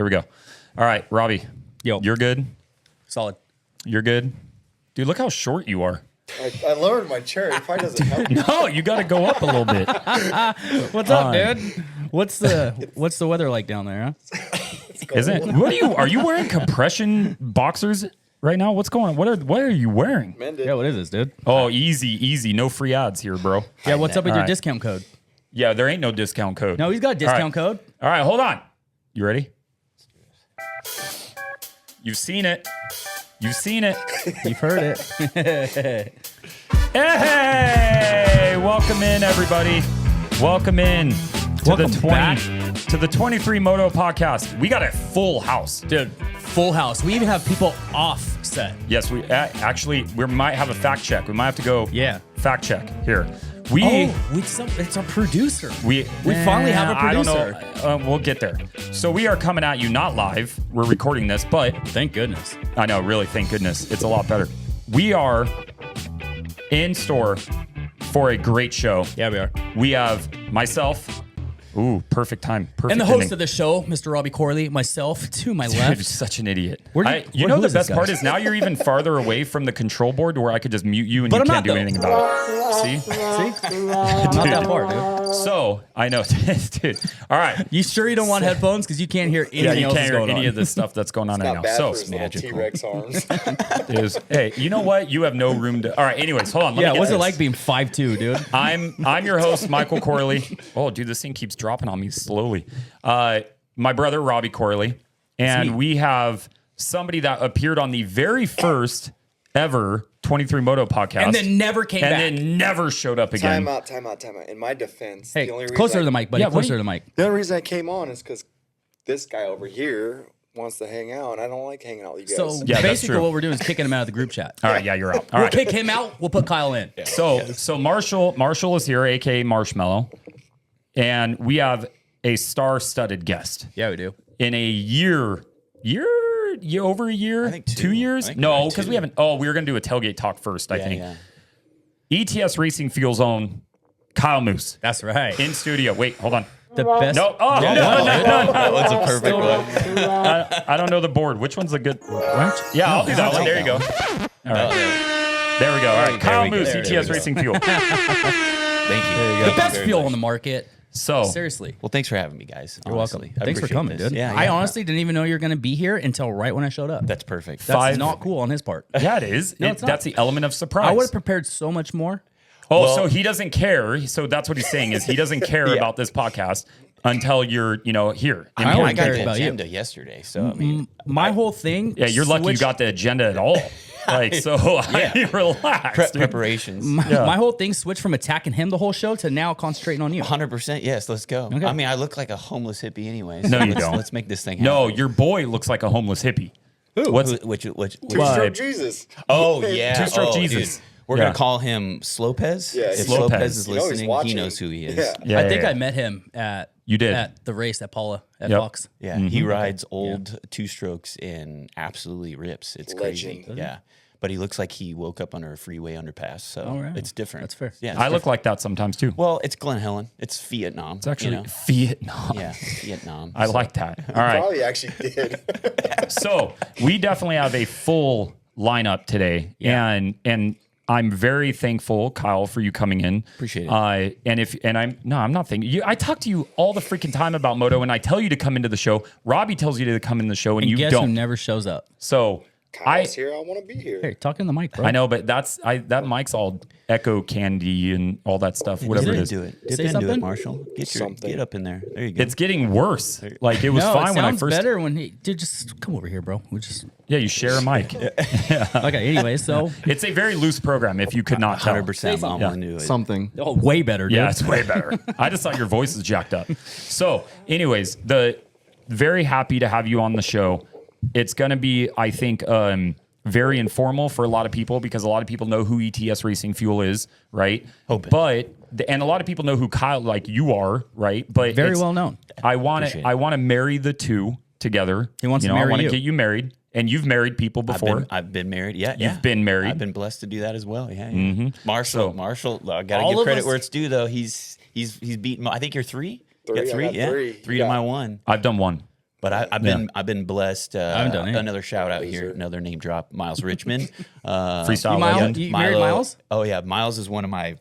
There we go. All right, Robbie. Yo. You're good? Solid. You're good? Dude, look how short you are. I lowered my chair. It probably doesn't help. No, you got to go up a little bit. What's up, dude? What's the weather like down there, huh? Are you wearing compression boxers right now? What's going on? What are you wearing? Mended. Yeah, what is this, dude? Oh, easy. No free ads here, bro. Yeah, what's up with All your right. discount code? Yeah, there ain't no discount code. No, he's got a discount code. All right, hold on. You ready? You've seen it. You've seen it. You've heard it. Hey, welcome in, everybody. Welcome in to Welcome the 23 Moto podcast. We got a full house. Dude, full house. We even have people off set. Yes, we actually might have a fact check. We might have to go fact check here. It's our producer. We finally have a producer. I don't know. We'll get there. So we are coming at you not live. We're recording this, but Thank goodness. I know, really, thank goodness. It's a lot better. We are in store for a great show. Yeah, we are. We have myself. Ooh, perfect time. Perfect And the host ending. of the show, Mr. Robbie Corley, myself to my Dude, left. such an idiot. Who You know the is this best guy? part is now you're even farther away from the control board to where I could just mute you and But you I'm can't not, do though. anything about it. See? See? Not that far, dude. So, I know. Dude. All right. You sure you don't want headphones? Because you can't hear anything Yeah, you else can't that's hear going any on. of the stuff that's going on right Not now. bad So, for his little T-Rex arms. hey, you know what? You have no room to. All right. Anyways, hold on. Let me Yeah, get what's it this. like being 5'2", dude? I'm your host, Michael Corley. Oh, dude, this thing keeps dropping on me slowly. My brother, Robbie Corley. And we have somebody that appeared on the very first ever 23 Moto podcast. And then never came back. And then never showed up again. Time out. In my defense, Hey, the only reason closer to the mic, buddy. Yeah, what Closer do to the mic. The only reason I came on is because this guy over here wants to hang out, and I don't like hanging out with you guys. So Yeah, that's basically true. what we're doing is kicking him out of the group chat. All right, yeah, you're out. All We'll right. kick him out. We'll put Kyle in. So Marshall is here, aka Marshmallow. And we have a star-studded guest. Yeah, we do. In a year, over a year? I think 2 years? I think No, like because 2. we haven't. Oh, we were going to do a tailgate talk first, I think. ETS Racing Fuel's own Kyle Moose That's right. in studio. Wait, hold on. The best. No, oh, no. That was a perfect one. I don't know the board. Which one's the good? What? Yeah, I'll do that one. There you go. All right. There we go. All right. Kyle we go. Moose, There we ETS go. Racing Fuel. Thank you. The best fuel on the market. So, Seriously. Well, thanks for having me, guys. You're welcome. Honestly. I Thanks for appreciate coming, this. dude. Yeah, I yeah. honestly didn't even know you were going to be here until right when I showed up. That's perfect. That's not cool on his part. yeah, it is. No, it's not. That's the element of surprise. I would have prepared so much more. Oh, so he doesn't care. So that's what he's saying is he doesn't care about this podcast until you're, here. in I here. only I got care the about you. agenda yesterday, so I mean, My whole thing. Yeah, you're lucky you switched- got the agenda at all. Like, so I relax. dude. preparations. My whole thing switched from attacking him the whole show to now concentrating on you. 100%. Yes, let's go. Okay. I mean, I look like a homeless hippie, anyways. No, you let's, don't. Let's make this thing happen. No, your boy looks like a homeless hippie. What's Which Two-stroke Jesus. Oh yeah, Two-stroke oh, Jesus. dude. We're Yeah. gonna call him Slopez. Yeah, if Slopez. Lopez is You know he's listening, he watching. knows who he is. Yeah. Yeah, I think yeah. I met him at You did. at the race at Paula at Yep. Fox. Yeah, he rides old two strokes and absolutely rips. It's crazy. Legend. Yeah, but he looks like he woke up under a freeway underpass, so All right. it's different. That's fair. Yeah, I look like that sometimes too. well, it's Glen Helen. It's Vietnam. It's actually you know? Vietnam. Yeah, Vietnam. I like that. All right. Probably actually did. So we definitely have a full lineup today, and I'm very thankful, Kyle, for you coming in. Appreciate it. I'm not thanking you. I talk to you all the freaking time about Moto, and I tell you to come into the show. Robbie tells you to come in the show, and you Guess who don't. never shows up? So Kyle's here. I want to be here. Hey, talk in the mic, bro. I know, but that mic's all echo candy and all that stuff. Whatever Dip it is, into it. Dip Say into something? it, Marshall. Get up in there. There you go. it's getting worse. Like it was no, fine it when I sounds first. better when he. Dude, just come over here, bro. We just Yeah, you share a mic. okay. Anyway, so It's a very loose program. If you could not tell. 100% mom Yeah. into it. Something. way better, dude. Yeah, it's way better. I just thought your voice is jacked up. So, anyways, very happy to have you on the show. It's going to be, I think, very informal for a lot of people because a lot of people know who ETS Racing Fuel is, right? And a lot of people know who Kyle, like you are, right? But Very well known. I want Appreciate to. it. I want to marry the two together. He wants to I marry want to you. get you married, and you've married people before. I've been married. Yeah, You've been married. I've been blessed to do that as well. Yeah. Marshall, I gotta All give of credit us- where it's due though. He's beaten. I think you're three. Three, You got I three. got Yeah, three. three Yeah. to my one. I've done one. But I've been blessed. I haven't done any. Another shout out here, another name drop, Miles Richmond. Freestyle Miles, legend. you married Miles? Oh yeah, Miles is one of my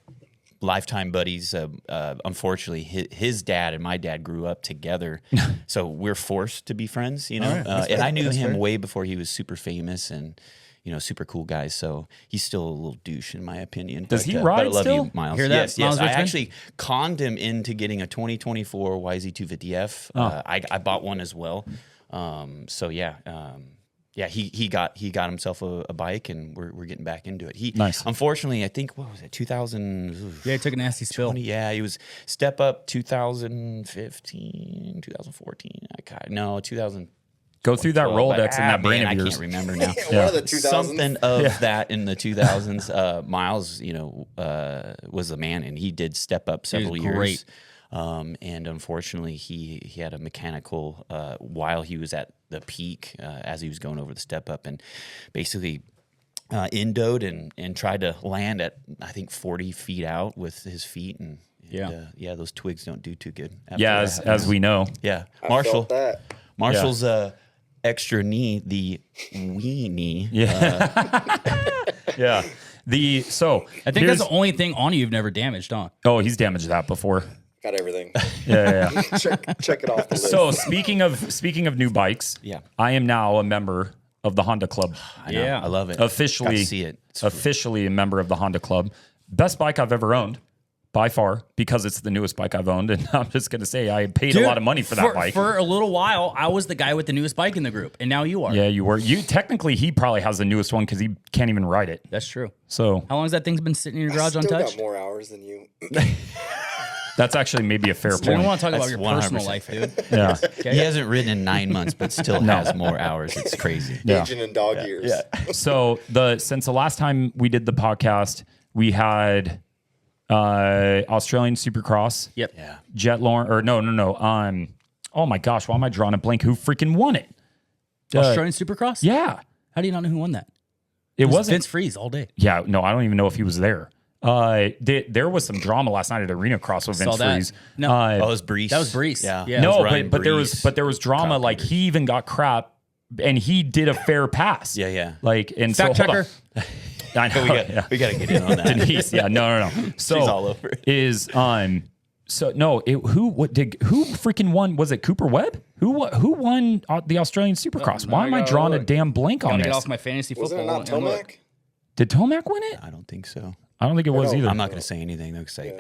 lifetime buddies. Unfortunately, his dad and my dad grew up together, so we're forced to be friends. You know, and I knew him way before he was super famous and super cool guy. So he's still a little douche in my opinion. Does he but ride I love still? you, Miles. Hear that, Yes, Miles I Richmond? actually conned him into getting a 2024 YZ250F. I bought one as well. So yeah. Yeah, he got himself a bike, and we're getting back into it. Nice. Unfortunately, I think, what was it, 2000? Yeah, he took a nasty spill. Yeah, he was step up 2015, 2014. 2000. Go through that 12, Rolodex in that brain man, of yours. I can't remember now. One of the 2000s. Something of that in the 2000s. Miles, was the man, and he did step up several years. great. And unfortunately, he had a mechanical while he was at the peak as he was going over the step up, and basically indoed and tried to land at, I think, 40 feet out with his feet. And those twigs don't do too good. after Yeah, that as we know. Yeah, I felt that. Marshall's extra knee, the wee knee. Yeah. So I think that's the only thing on you you've never damaged, huh? Oh, he's damaged that before. Got everything. Yeah. check it off the list. So speaking of new bikes, I am now a member of the Honda Club. I know, I love it. Officially, Got to see it. It's officially a member of the Honda Club. Best bike I've ever owned, by far, because it's the newest bike I've owned. And I'm just gonna say I paid a lot of money for that bike. For a little while, I was the guy with the newest bike in the group, and now you are. Yeah, you were. Technically, he probably has the newest one because he can't even ride it. That's true. So How long has that thing's been sitting in your garage Still untouched? got more hours than you. that's actually maybe a fair We don't point. want to talk about That's your personal 100% life, dude. Yeah. He hasn't ridden in 9 months, but still has more hours. It's crazy. Yeah. Aging in dog years. So since the last time we did the podcast, we had Australian Supercross. Yep. Yeah. Jet Lawrence, or no. Oh my gosh, why am I drawing a blank? Who freaking won it? Australian Supercross? Yeah, How do you not know who won that? it wasn't. Vince Freeze all day. Yeah, no, I don't even know if he was there. There was some drama last night at Arena Cross with Vince Saw that. Freeze. No. Oh, it was Brees. That was Brees. Yeah. Yeah. No, Ryan but there was Brees. drama. Crap Like he even got crap, and he did a fair pass. Yeah. Like and Fact so hold on. checker. I know. We got to get in on that. Denise. Yeah, no. So She's all over it. Who freaking won? Was it Cooper Webb? Who won the Australian Supercross? Why am I drawing a damn blank on Gotta get this? off my fantasy Wasn't football. it not and look. Tomac? Did Tomac win it? I don't think so. I don't think it was either. I'm not going to say anything though, because I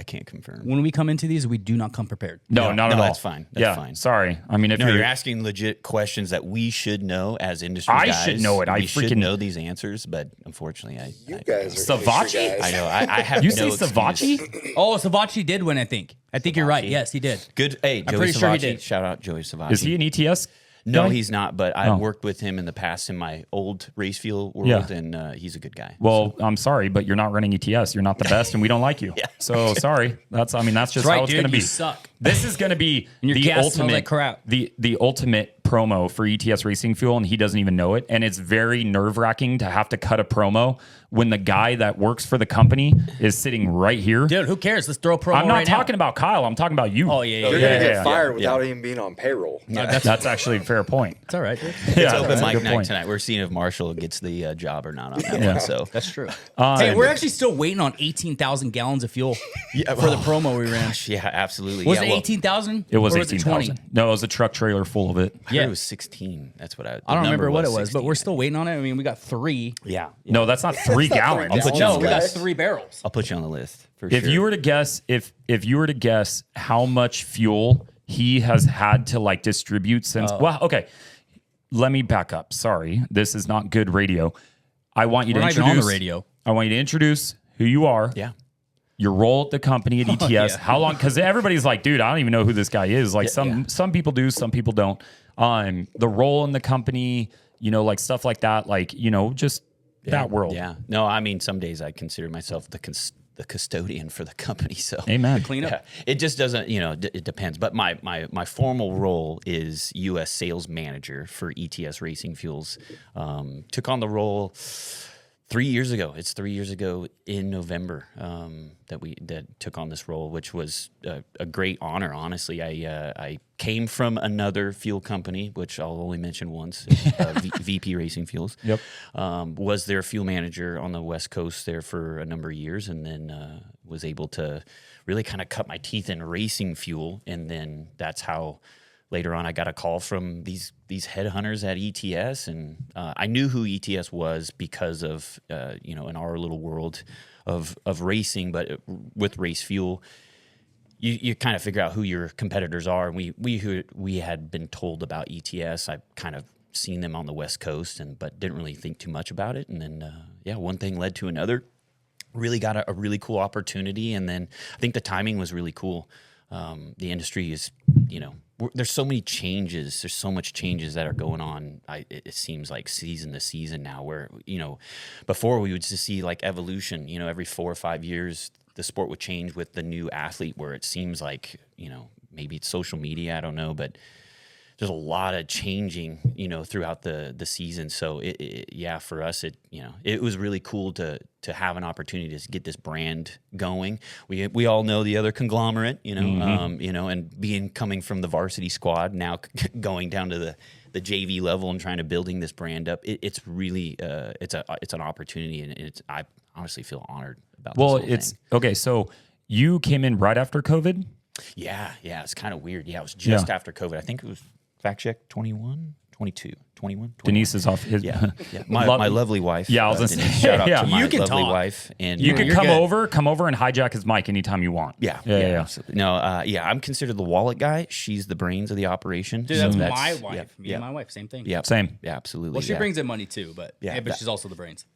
can't confirm. When we come into these, we do not come prepared. No, not at all. That's fine. That's fine. Sorry. I mean, if No, you're you're asking legit questions that we should know as industry I guys. should know it. I We should freaking- know these answers, but unfortunately, You guys are Savachi? industry guys. I know. I have you no say excuse. Savachi? Oh, Savachi did win, I think. I think you're right. Yes, he did. Good. Hey, Joey pretty sure he Savachi. did. Shout out Joey Savachi. Is he an ETS? No, guy? he's not. But I've Oh. worked with him in the past in my old race field world, Yeah. and he's a good guy. Well, I'm sorry, but you're not running ETS. You're not the best, and we don't like you. So sorry. That's just That's how right, it's dude. going to be. You suck. This is going to be And your the gas smells ultimate like crap. the ultimate promo for ETS Racing Fuel, and he doesn't even know it. And it's very nerve wracking to have to cut a promo when the guy that works for the company is sitting right here. Dude, who cares? Let's throw a promo I'm not right now. talking about Kyle. I'm talking about you. Oh, yeah. You're Yeah, gonna get yeah, fired without even being on payroll. That's actually a fair point. It's all right, dude. Yeah, It's open that's a mic good night point. tonight. We're seeing if Marshall gets the job or not on that one. So That's true. Hey, we're actually still waiting on 18,000 gallons of fuel for the promo we ran. yeah, absolutely. Was yeah, it 18,000? It was Or 18,000. No, it was a truck trailer full of it. I heard Yeah. it was 16. That's what I don't remember what it was, but we're still waiting on it. I mean, we got 3. Yeah. No, that's not 3 gallons. I'll put you No, on we got guys. 3 barrels. I'll put you on the list for If sure. you were to guess, if you were to guess how much fuel he has had to like distribute since, well, okay, let me back up. Sorry, this is not good radio. I want you We're to not even introduce on the radio. I want you to introduce who you are. yeah. Your role at the company at ETS. yeah. How long? Because everybody's like, dude, I don't even know who this guy is. Like some people do, some people don't. The role in the company, like stuff like that. Like just that world. Yeah. No, I mean, some days I consider myself the custodian for the company. So Amen. Clean up. yeah, it just doesn't, it depends. But my formal role is U.S. sales manager for ETS Racing Fuels. Took on the role 3 years ago. It's 3 years ago in November that took on this role, which was a great honor. Honestly, I came from another fuel company, which I'll only mention once, VP Racing Fuels. Yep. Was their fuel manager on the West Coast there for a number of years, and then was able to really kind of cut my teeth in racing fuel, and then that's how. Later on, I got a call from these headhunters at ETS, and I knew who ETS was because of in our little world of racing, but with race fuel, you kind of figure out who your competitors are. And we had been told about ETS. I kind of seen them on the West Coast, but didn't really think too much about it. And then one thing led to another. Really got a really cool opportunity, and then I think the timing was really cool. The industry is, there's so many changes. There's so much changes that are going on. It seems like season to season now where, before we would just see like evolution, every 4 or 5 years, the sport would change with the new athlete where it seems like, maybe it's social media, I don't know, but there's a lot of changing, throughout the season. So for us, it was really cool to have an opportunity to get this brand going. We all know the other conglomerate, and coming from the varsity squad, now going down to the JV level and trying to building this brand up. It's really it's an opportunity, and I honestly feel honored about. Well, this whole it's thing. okay. So you came in right after COVID. Yeah, it's kind of weird. Yeah, it was just after COVID. I think it was fact check 21. Denise is off his. Yeah. My lovely wife. Yeah, I was gonna Denise, say, shout out yeah. to my You can lovely talk. wife. And You can You're come good. over and hijack his mic anytime you want. Yeah, absolutely. No, I'm considered the wallet guy. She's the brains of the operation. Dude, So that's my wife. Me Yeah, and my wife, same thing. yeah, Same. Yeah, absolutely. Well, she yeah. brings in money too, but Yeah, but that- she's also the brains.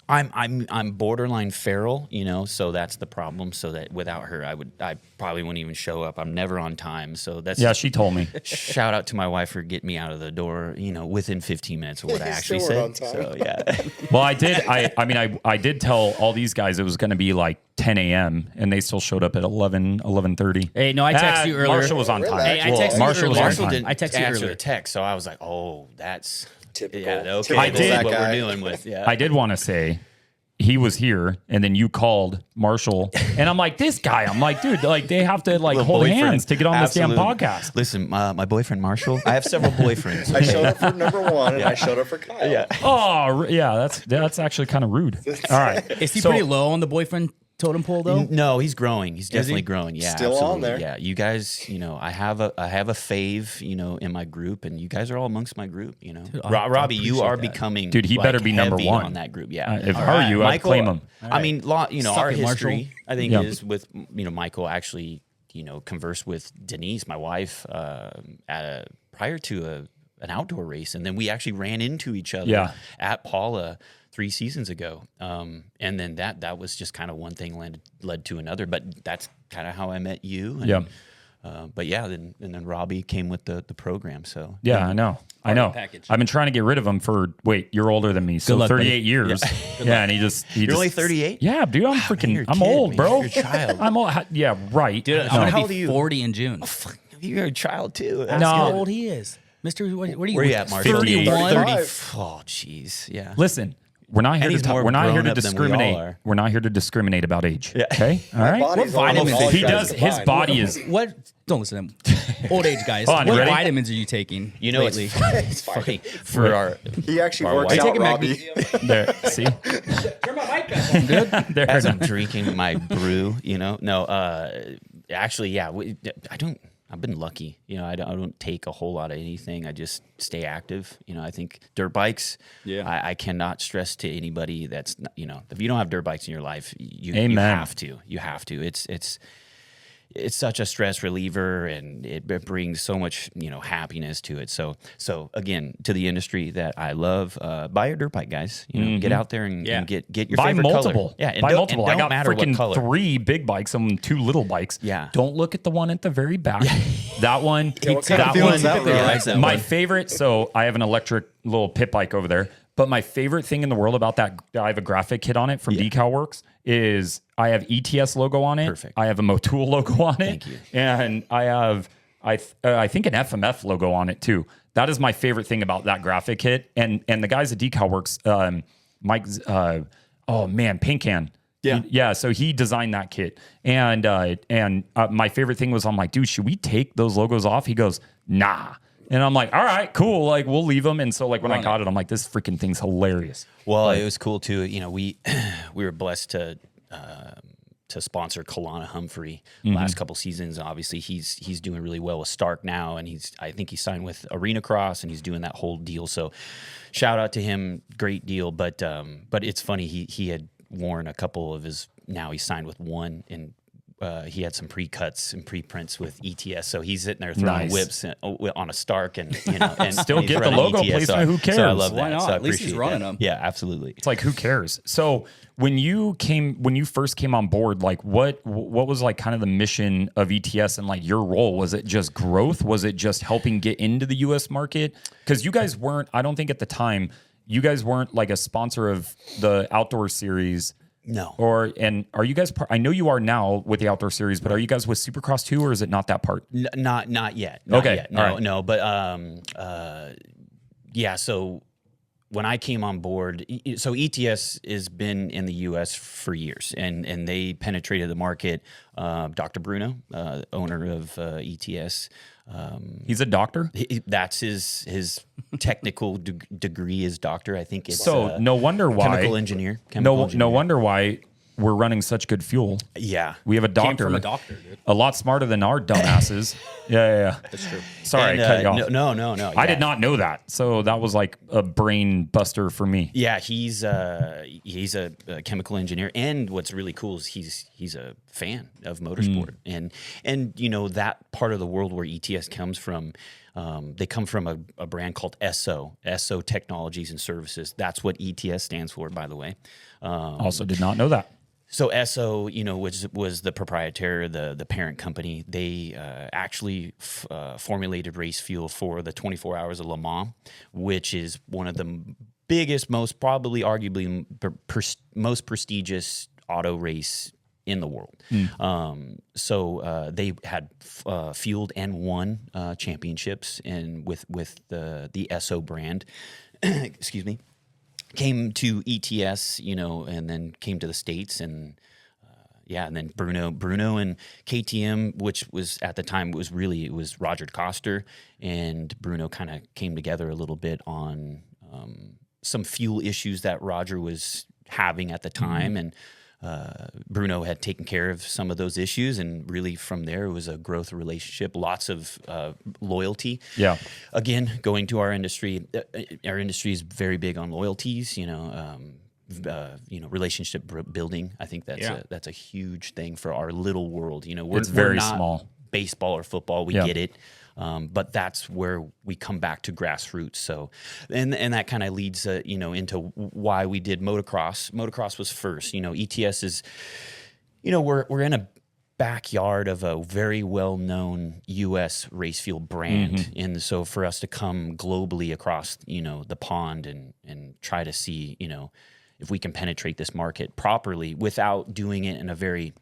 I'm borderline feral, so that's the problem. So that without her, I probably wouldn't even show up. I'm never on time. So that's Yeah, she told me. shout out to my wife for getting me out of the door, within 15 minutes of what I You actually still said. weren't on So yeah. Well, I did. I did tell all these guys it was going to be like 10 a.m. and they still showed up at 11:30. Hey, no, I texted you earlier. Marshall was on time. Relax. Hey, I texted you Marshall was earlier. on time. didn't I texted you answer earlier. the text, so I was like, oh, that's Typical. Yeah, okay. Typical I did- That's what that we're guy. dealing with. Yeah. I did want to say he was here, and then you called Marshall, and I'm like, this guy. I'm like, dude, like they have to like Little hold boyfriend. hands to get on this damn Absolutely. podcast. Listen, my boyfriend Marshall. I have several boyfriends. I showed up for number one, and I showed up for Kyle. Yeah. Oh, yeah, that's actually kind of rude. All right, Is he So- pretty low on the boyfriend totem pole though? No, he's growing. He's definitely he? growing. Yeah, Still on absolutely. there. Yeah, you guys, I have a fave, in my group, and you guys are all amongst my group. I Robbie, you appreciate are that. becoming, Dude, he better be number heavy one. on that group. Yeah, If I were you, I'd Michael, claim him. I mean, Suck our it, Marshall. history, I think, Yeah. is with Michael actually, conversed with Denise, my wife, prior to an outdoor race, and then we actually ran into each other Yeah. at Paula 3 seasons ago. And then that was just kind of one thing led to another, but that's kind of how I met you. And, Yeah. But yeah, then Robbie came with the program. So Yeah, I know. package. I've been trying to get rid of him for you're older than me, so luck, buddy. 38 years. Yeah, and he just You're only 38? Yeah, dude, I'm you're freaking. a I'm kid, old, man. bro. You're a child. I'm old. Yeah, right. Dude, No. I'm how gonna old be are you? 40 in June. You're a child too. That's No. how old he is. Mister, what are you? Where you at, Mark? 51? 30. Oh, jeez. Yeah. Listen, we're not here And to he's more we're not here grown to up than we discriminate. all are. We're not here to discriminate about age. Okay, all My right. body's What almost vitamins all He you guys does. His combined. body is. What? Don't listen to him. Old age guys. Hold on, you What ready? vitamins are you taking lately? It's funny for our. He actually Our works wife- out, Taking Robbie. There, see, Turn my mic back on. Good. there. As I'm drinking my brew, no, actually, yeah, I've been lucky. I don't take a whole lot of anything. I just stay active. I think dirt bikes. Yeah. I cannot stress to anybody that's not, if you don't have dirt bikes in your life, you Amen. have to. You have to. It's such a stress reliever, and it brings so much happiness to it. So again, to the industry that I love, buy your dirt bike, guys. Get out there and get your Buy favorite multiple. color. Yeah, and buy don't, multiple. And I don't got matter what freaking color. 3 big bikes and 2 little bikes. Yeah. Don't look at the one at the very back. That one. what kind of that feeling one. is that, Yeah, bro? that's that My one. favorite. So I have an electric little pit bike over there. But my favorite thing in the world about that, I have a graphic kit on it from Decal Works, is I have ETS logo on it. Perfect. I have a Moto logo on it. Thank you. And I have, I think, an FMF logo on it too. That is my favorite thing about that graphic kit. And the guys at Decal Works, Mike Oh man, Paint Can. Yeah. So he designed that kit, and my favorite thing was, I'm like, dude, should we take those logos off? He goes, nah. And I'm like, all right, cool. Like, we'll leave them. And so, like, when I got it, I'm like, this freaking thing's hilarious. Well, it was cool too. You know, we were blessed to sponsor Kalana Humphrey last couple seasons. Obviously, he's doing really well with Stark now, and I think he signed with Arena Cross, and he's doing that whole deal. So, shout out to him, great deal. But it's funny, he had worn a couple of his. Now he's signed with one, and he had some pre-cuts and pre-prints with ETS, so he's sitting there throwing whips on a Stark, and and still get the logo placement. Who cares? So I love Why that. not? So I At least he's appreciate running that. them. Yeah, absolutely. It's like, who cares? So when you first came on board, like what was like kind of the mission of ETS and like your role? Was it just growth? Was it just helping get into the US market? Because you guys weren't, I don't think at the time, you guys weren't like a sponsor of the outdoor series. No. And are you guys I know you are now with the outdoor series, but are you guys with Supercross too, or is it not that part? Not yet. Okay. Yet. No, all right. no. But yeah. So when I came on board, so ETS has been in the U.S. for years, and they penetrated the market. Dr. Bruno, owner of ETS. He's a doctor? That's his technical degree is doctor. I think it's so no wonder why chemical engineer. No wonder why we're running such good fuel. Yeah, we have a Came doctor, from a doctor, dude. a lot smarter than our dumbasses. Yeah. That's true. Sorry, And, I cut you off. No. I did not know that, so that was like a brain buster for me. Yeah, he's a chemical engineer, and what's really cool is he's a fan of motorsport, and that part of the world where ETS comes from. They come from a brand called Esso Technologies and Services. That's what ETS stands for, by the way. Also did not know that. So Esso, which was the proprietor, the parent company, they actually formulated race fuel for the 24 Hours of Le Mans, which is one of the biggest, most probably arguably most prestigious auto race in the world. So they had fueled and won championships and with the Esso brand. Excuse me. Came to ETS, and then came to the States, and and then Bruno and KTM, which was at the time it was Roger Coster and Bruno kind of came together a little bit on some fuel issues that Roger was having at the time, and Bruno had taken care of some of those issues, and really from there it was a growth relationship, lots of loyalty. Yeah. Again, going to our industry is very big on loyalties. Relationship building. I think that's a huge thing for our little world. We're very not small. Baseball or football, we get it. But that's where we come back to grassroots. So, and that kind of leads, into why we did motocross. Motocross was first. ETS is, we're in a backyard of a very well-known U.S. race fuel brand, and so for us to come globally across, the pond and try to see, if we can penetrate this market properly without doing it in a very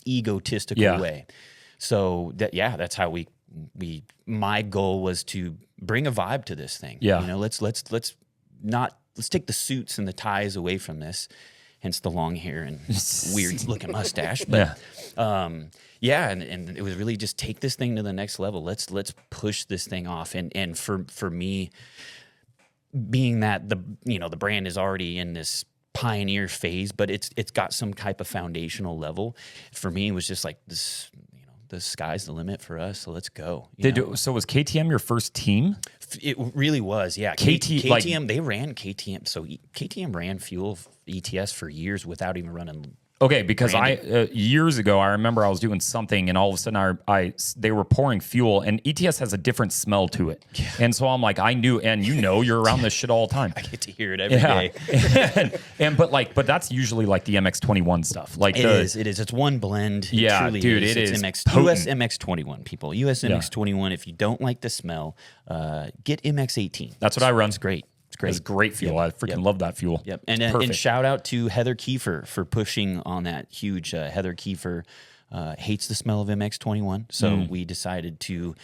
egotistical way. So that's how my goal was to bring a vibe to this thing. Yeah. Let's take the suits and the ties away from this, hence the long hair and weird looking mustache. But and it was really just take this thing to the next level. Let's push this thing off. And for me, being that the brand is already in this pioneer phase, but it's got some type of foundational level. For me, it was just like this. The sky's the limit for us, so let's go. So was KTM your first team? It really was, yeah. KTM, they ran KTM. So KTM ran fuel ETS for years without even running. Okay, because years ago I remember I was doing something and all of a sudden they were pouring fuel, and ETS has a different smell to it, and so I'm like, I knew, and you're around this shit all the time. I get to hear it every day. But that's usually like the MX-21 stuff. Like it is. It's one blend. Yeah, it dude, is. it is US MX-21 people. US MX-21. If you don't like the smell, get MX-18. That's what I run. It's great. It's great. It's great fuel. I freaking love that fuel. Yep. And shout out to Heather Kiefer for pushing on that huge. Heather Kiefer hates the smell of MX-21, so we decided to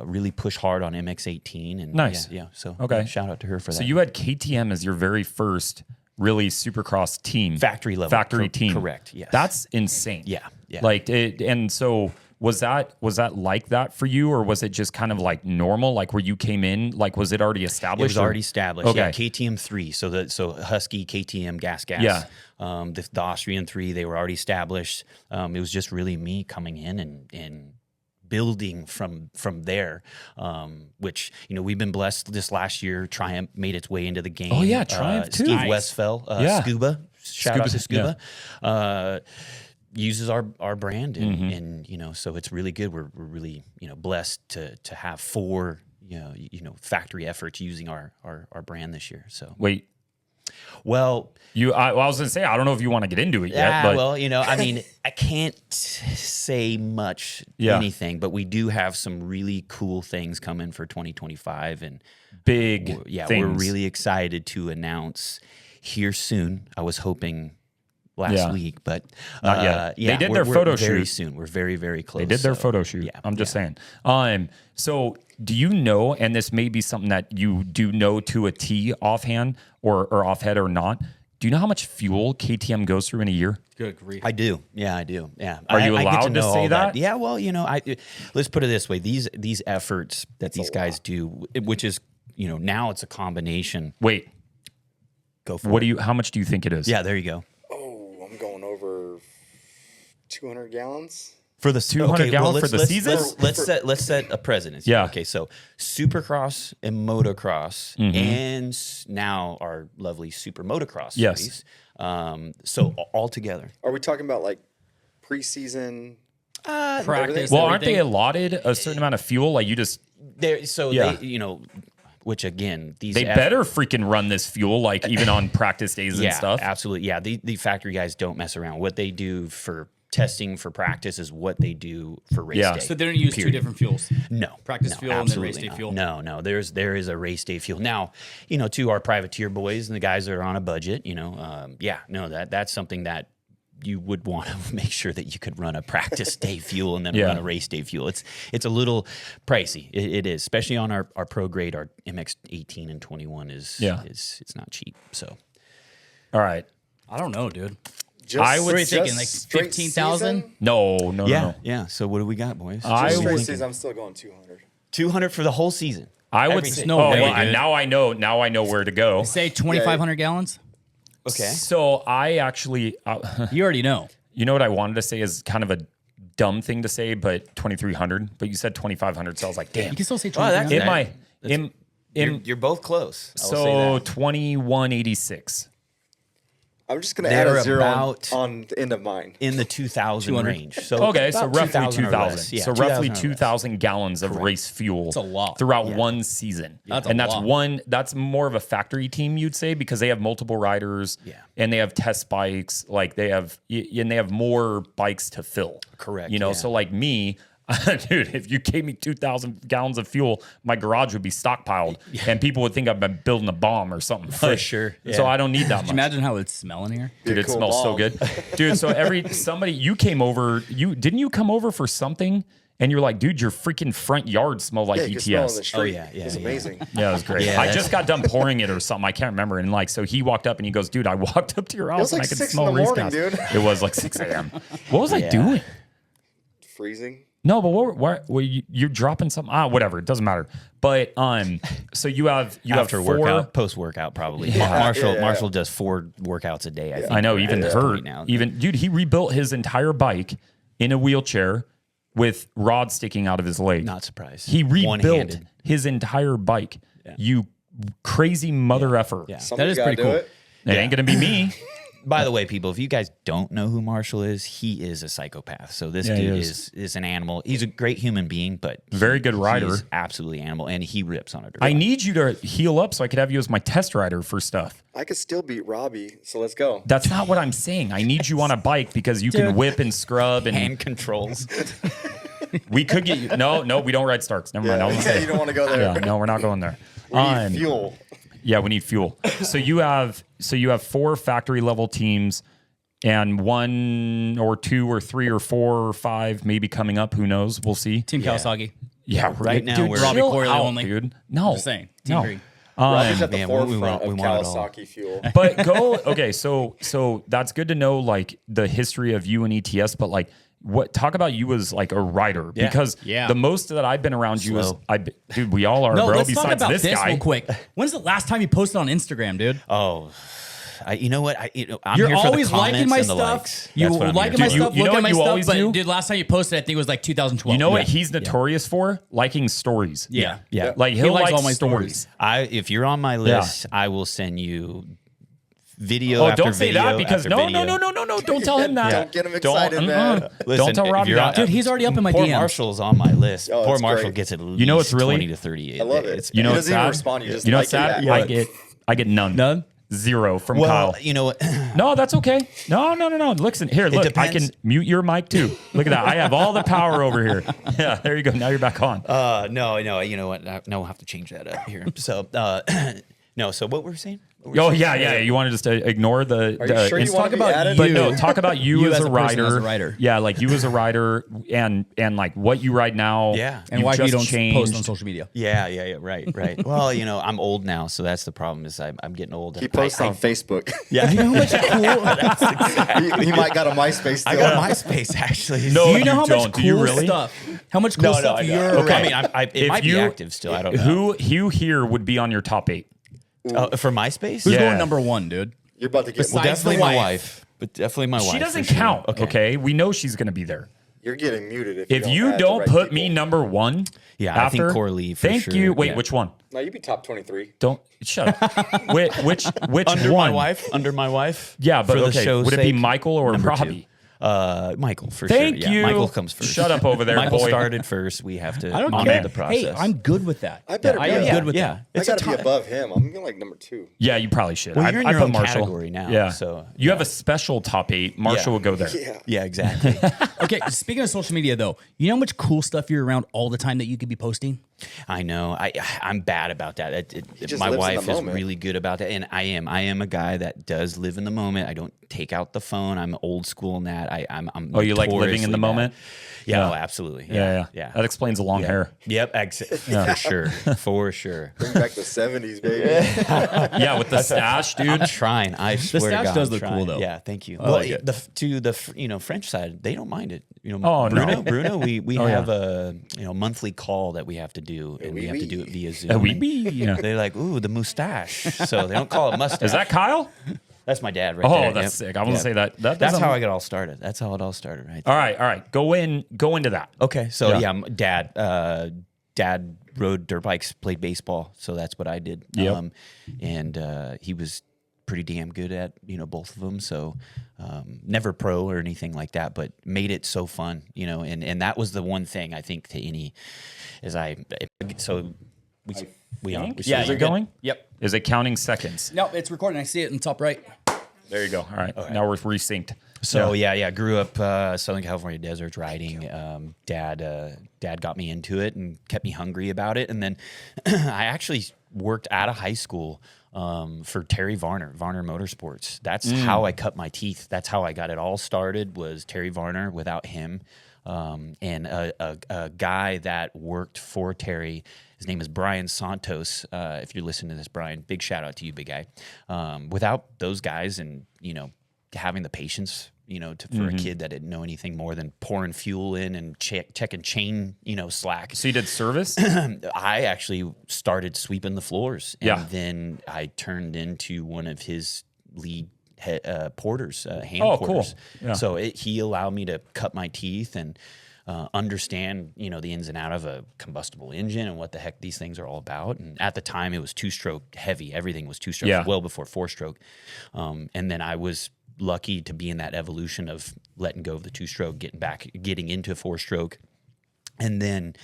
really push hard on MX-18. And nice. So okay. Shout out to her for that. So you had KTM as your very first really Supercross team, Factory level. factory team. Correct, yes. That's insane. Yeah, yeah. Like and so was that like that for you, or was it just kind of like normal, like where you came in, like was it already It established? was already established. Okay. Yeah, KTM 3. So Husky, KTM, gas. Yeah. The Austrian 3, they were already established. It was just really me coming in and building from there, which, we've been blessed this last year. Triumph made its way into the game. Oh, yeah, Triumph too. Steve Nice. Westfell, Yeah. Scuba. Shout out to Scuba, Scuba. Uses our brand and so it's really good. We're really blessed to have 4 factory efforts using our brand this year. So Wait, well, I was gonna say, I don't know if you want to get into it yet, but well, I mean, I can't say much anything, but we do have some really cool things coming for 2025, and big things. things. We're really excited to announce here soon. I was hoping last week, but Not yet. Yeah, They did their we're photo very shoot. soon. We're very, very close. They did their so, photo shoot. Yeah, I'm just saying. So do you know, and this may be something that you do know to a T offhand or off head or not, do you know how much fuel KTM goes through in a year? Good grief. I do. Yeah, I do. Yeah. Are you I get allowed to know say all that? Yeah. Well, let's put it this way: these efforts that these guys do, which is now it's a combination. Wait, Go for it. how much do you think it is? Yeah, there you go. Oh, I'm going over 200 gallons. For the 200 gallons for the season? Let's set a precedent. Yeah. Okay. So Supercross and Motocross, and now our lovely Super Motocross. Yes. Series. So all together. Are we talking about like preseason? Practice. Well, aren't they everything. allotted a certain amount of fuel? Like you just, Yeah. They which again they better freaking run this fuel, like even on practice days and stuff. Absolutely. Yeah. The factory guys don't mess around. What they do for testing for practice is what they do for race day. So they don't use 2 different fuels. No. Practice no, fuel and then race absolutely day not. fuel. No. There is a race day fuel. Now, to our privateer boys and the guys that are on a budget, that's something that you would want to make sure that you could run a practice day fuel and then run a race day fuel. It's a little pricey. It is, especially on our pro grade. Our MX 18 and 21 is it's not cheap. So, All right. I don't know, dude. I would What are you just thinking, like straight 15,000? season? No. yeah. So what do we got, boys? I Just straight would- season, I'm still going 200. 200 for the whole season. I would Everything. say, No way, well, dude. now I know where to go. Say 2,500 gallons? Okay. So I actually, You already know. you know what I wanted to say is kind of a dumb thing to say, but 2,300. But you said 2,500, so I was like, damn. You can still say Well, that's- 2,500. You're both close. I will say So that. 2186. I'm just going to add They're a zero about- on the end of mine. in the 2,000 200. range. So Okay, so about roughly 2,000 or 2,000. less. Yeah, So roughly 2,000 or less. 2,000 gallons of race fuel. That's a lot. Throughout one season. That's a and that's lot. that's more of a factory team, you'd say, because they have multiple riders. Yeah. And they have test bikes. Like they have more bikes to fill. Correct, You know, yeah. so like me, dude, if you gave me 2,000 gallons of fuel, my garage would be stockpiled, and people would think I've been building a bomb or something. For sure, So yeah. I don't need that much. Imagine how it's smelling here. Dude, a it cool smells so bomb. good, dude. So you came over. Didn't you come over for something? And you're like, dude, your freaking front yard smelled like Yeah, you can smell it on the ETS. street. yeah, It's yeah. amazing. Yeah, it was great. Yeah, I that's- just got done pouring it or something. I can't remember. And like, so he walked up and he goes, dude, I walked up to your house was and like I could 6 in smell the race morning, gas. dude. It was like 6 a.m. What was I Yeah. doing? Freezing. No, but you're dropping something. Whatever. It doesn't matter. But so you have After 4 workout, post workout, probably. Marshall does 4 workouts a day. I think. I know, right, even at this her, point now. dude, he rebuilt his entire bike in a wheelchair with rods sticking out of his leg. Not surprised. He rebuilt One-handed. his entire bike. You crazy mother effer. Yeah. Somebody's is pretty gotta do cool. it. It ain't gonna be me. By the way, people, if you guys don't know who Marshall is, he is a psychopath. So this Yeah, he dude is. is an animal. He's a great human being, but Very good rider. He's absolutely animal, and he rips on a dirt I bike. need you to heal up so I could have you as my test rider for stuff. I could still beat Robbie, so let's go. That's not what I'm saying. I need you on a bike because you can whip and scrub and hand controls. we could get you. No, we don't ride Starks. Never mind. I was gonna say. You don't want to go there. Yeah, no, we're not going there. We need fuel. Yeah, we need fuel. So you have 4 factory level teams and 1 or 2 or 3 or 4 or 5 maybe coming up. Who knows? We'll see. Team Kawasaki. Yeah, Right now dude, we're- Robbie chill Corley out, only. dude. No, Just saying. Team no. Green. Roger's at the Man, forefront we of want it all. Kawasaki fuel. But go okay. So that's good to know, like the history of you and ETS. But like, what talk about you as like a rider Yeah. because Yeah. the most that I've been around you is Slow. dude. We all are, No, bro. let's talk Besides about this this guy, real quick. When's the last time you posted on Instagram, dude? Oh, you know what? I'm You're here for always the comments liking my and the stuff. likes. You That's what I'm liking here my for. stuff, You know looking at what my you stuff. always But do? dude, last time you posted, I think it was like 2012. You know what Yeah. he's notorious for? Liking stories. Yeah. Yeah. Like He he'll likes like all my stories. If you're on my list, I will send you video Oh, after don't say video that because after no, video. no, don't tell him that. Don't get him excited, Don't, man. Listen, don't tell if Robbie you're that. on- Dude, he's already up in my Poor DMs. Marshall's on my list. Oh, Poor it's Marshall great. gets at least You know what's really- 20 to 30. I love it. It's, You know He what's doesn't even sad? respond. You just You know what's like sad? it. I get none. None? Zero from well, Kyle. you know what? No, that's okay. No. Listen, here, look, I depends. can mute your mic too. Look at that. I have all the power over here. Yeah, there you go. Now you're back on. No, you know what? No, we'll have to change that up here. So, no. So what were we saying? Oh yeah. You want to just ignore the. Are you sure you Insta- want to be about added? But you. no, talk about you, You as, as a a person, rider. as a rider. Yeah, like you as a rider, and like what you ride now. Yeah. And you've why you just don't changed. post on social media? Yeah. Right. Well, I'm old now, so that's the problem. Is I'm getting old. He posts on Facebook. Yeah. You know how much cool? he might got a MySpace still. I got MySpace actually. No, Do you know how don't. much Do you cool really? stuff? How much cool stuff you're Okay. I mean, it If might be you- active still. I don't know. Who here would be on your top 8? For MySpace? Who's Yeah. going number one, dude? You're about to get. Besides Definitely the my wife. wife. But definitely my wife. She doesn't for sure. count. Okay, we know she's going to be there. You're getting muted If you add the don't right put people. me number 1, Yeah, I think after, Coralie for thank sure. you. Wait, Yeah. which one? No, you'd be top 23. Don't shut up. which Under one? my wife. Under my wife. Yeah, but For the okay. show's Would it be sake, Michael or number 2. Robbie? Michael for Thank sure. you. Yeah, Michael comes first. Shut up over there, Michael boy. started first. We have to I don't honor care. the process. Hey, I'm good with that. I better I be am that. good with yeah. that. I It's a gotta be time. above him. I'm going like number 2. Yeah, you probably should. Well, you're in I your put own Marshall. category now, Yeah. so, you have a special top 8. Marshall Yeah. will go there. Yeah. Yeah, exactly. Okay, speaking of social media, though, you know how much cool stuff you're around all the time that you could be posting? I know. I'm bad about that. just My lives in wife the is moment. really good about that, and I am. I am a guy that does live in the moment. I don't take out the phone. I'm old school in that. I'm Oh, you like living in the notoriously moment? bad. Yeah, oh, absolutely. Yeah. That explains the long hair. Yep, for sure, for sure. Bring back the 70s, baby. Yeah, with the stash, dude. I'm trying. I swear to stash God, does I'm look cool, trying. though. Yeah, thank you. I Well, like it. the French side, they don't mind it. Oh, no. Bruno, we Oh, have a monthly call that we have to do, and we have to do it via Zoom. Oui, and oui. Yeah. They're like, ooh, the mustache. So they don't call it mustache. Is that Kyle? That's my dad right Oh, there. that's Yep. sick. I want to Yep. say that. That's doesn't- how I got all started. That's how it all started, right? All right. Go into that. Okay, so Yeah. yeah, dad rode dirt bikes, played baseball, so that's what I did. Yep. And he was pretty damn good at both of them. So never pro or anything like that, but made it so fun, And that was the one thing I think to any is we on. Yeah, is it going? Yep. Is it counting seconds? No, it's recording. I see it in the top right. There you go. All right. Now we're resynced. So yeah, grew up Southern California deserts riding. Dad got me into it and kept me hungry about it. And then I actually worked out of high school for Terry Varner Motorsports. That's how I cut my teeth. That's how I got it all started. Was Terry Varner. Without him, and a guy that worked for Terry. His name is Brian Santos. If you're listening to this, Brian, big shout out to you, big guy. Without those guys and having the patience, for a kid that didn't know anything more than pouring fuel in and checking chain, slack. So you did service? I actually started sweeping the floors, and Yeah. then I turned into one of his lead porters, hand Oh, cool. porters. Yeah. So he allowed me to cut my teeth and understand, the ins and out of a combustible engine and what the heck these things are all about. And at the time, it was 2-stroke heavy. Everything was 2-stroke, Yeah. well before 4-stroke. And then I was lucky to be in that evolution of letting go of the 2-stroke, getting into 4-stroke. And then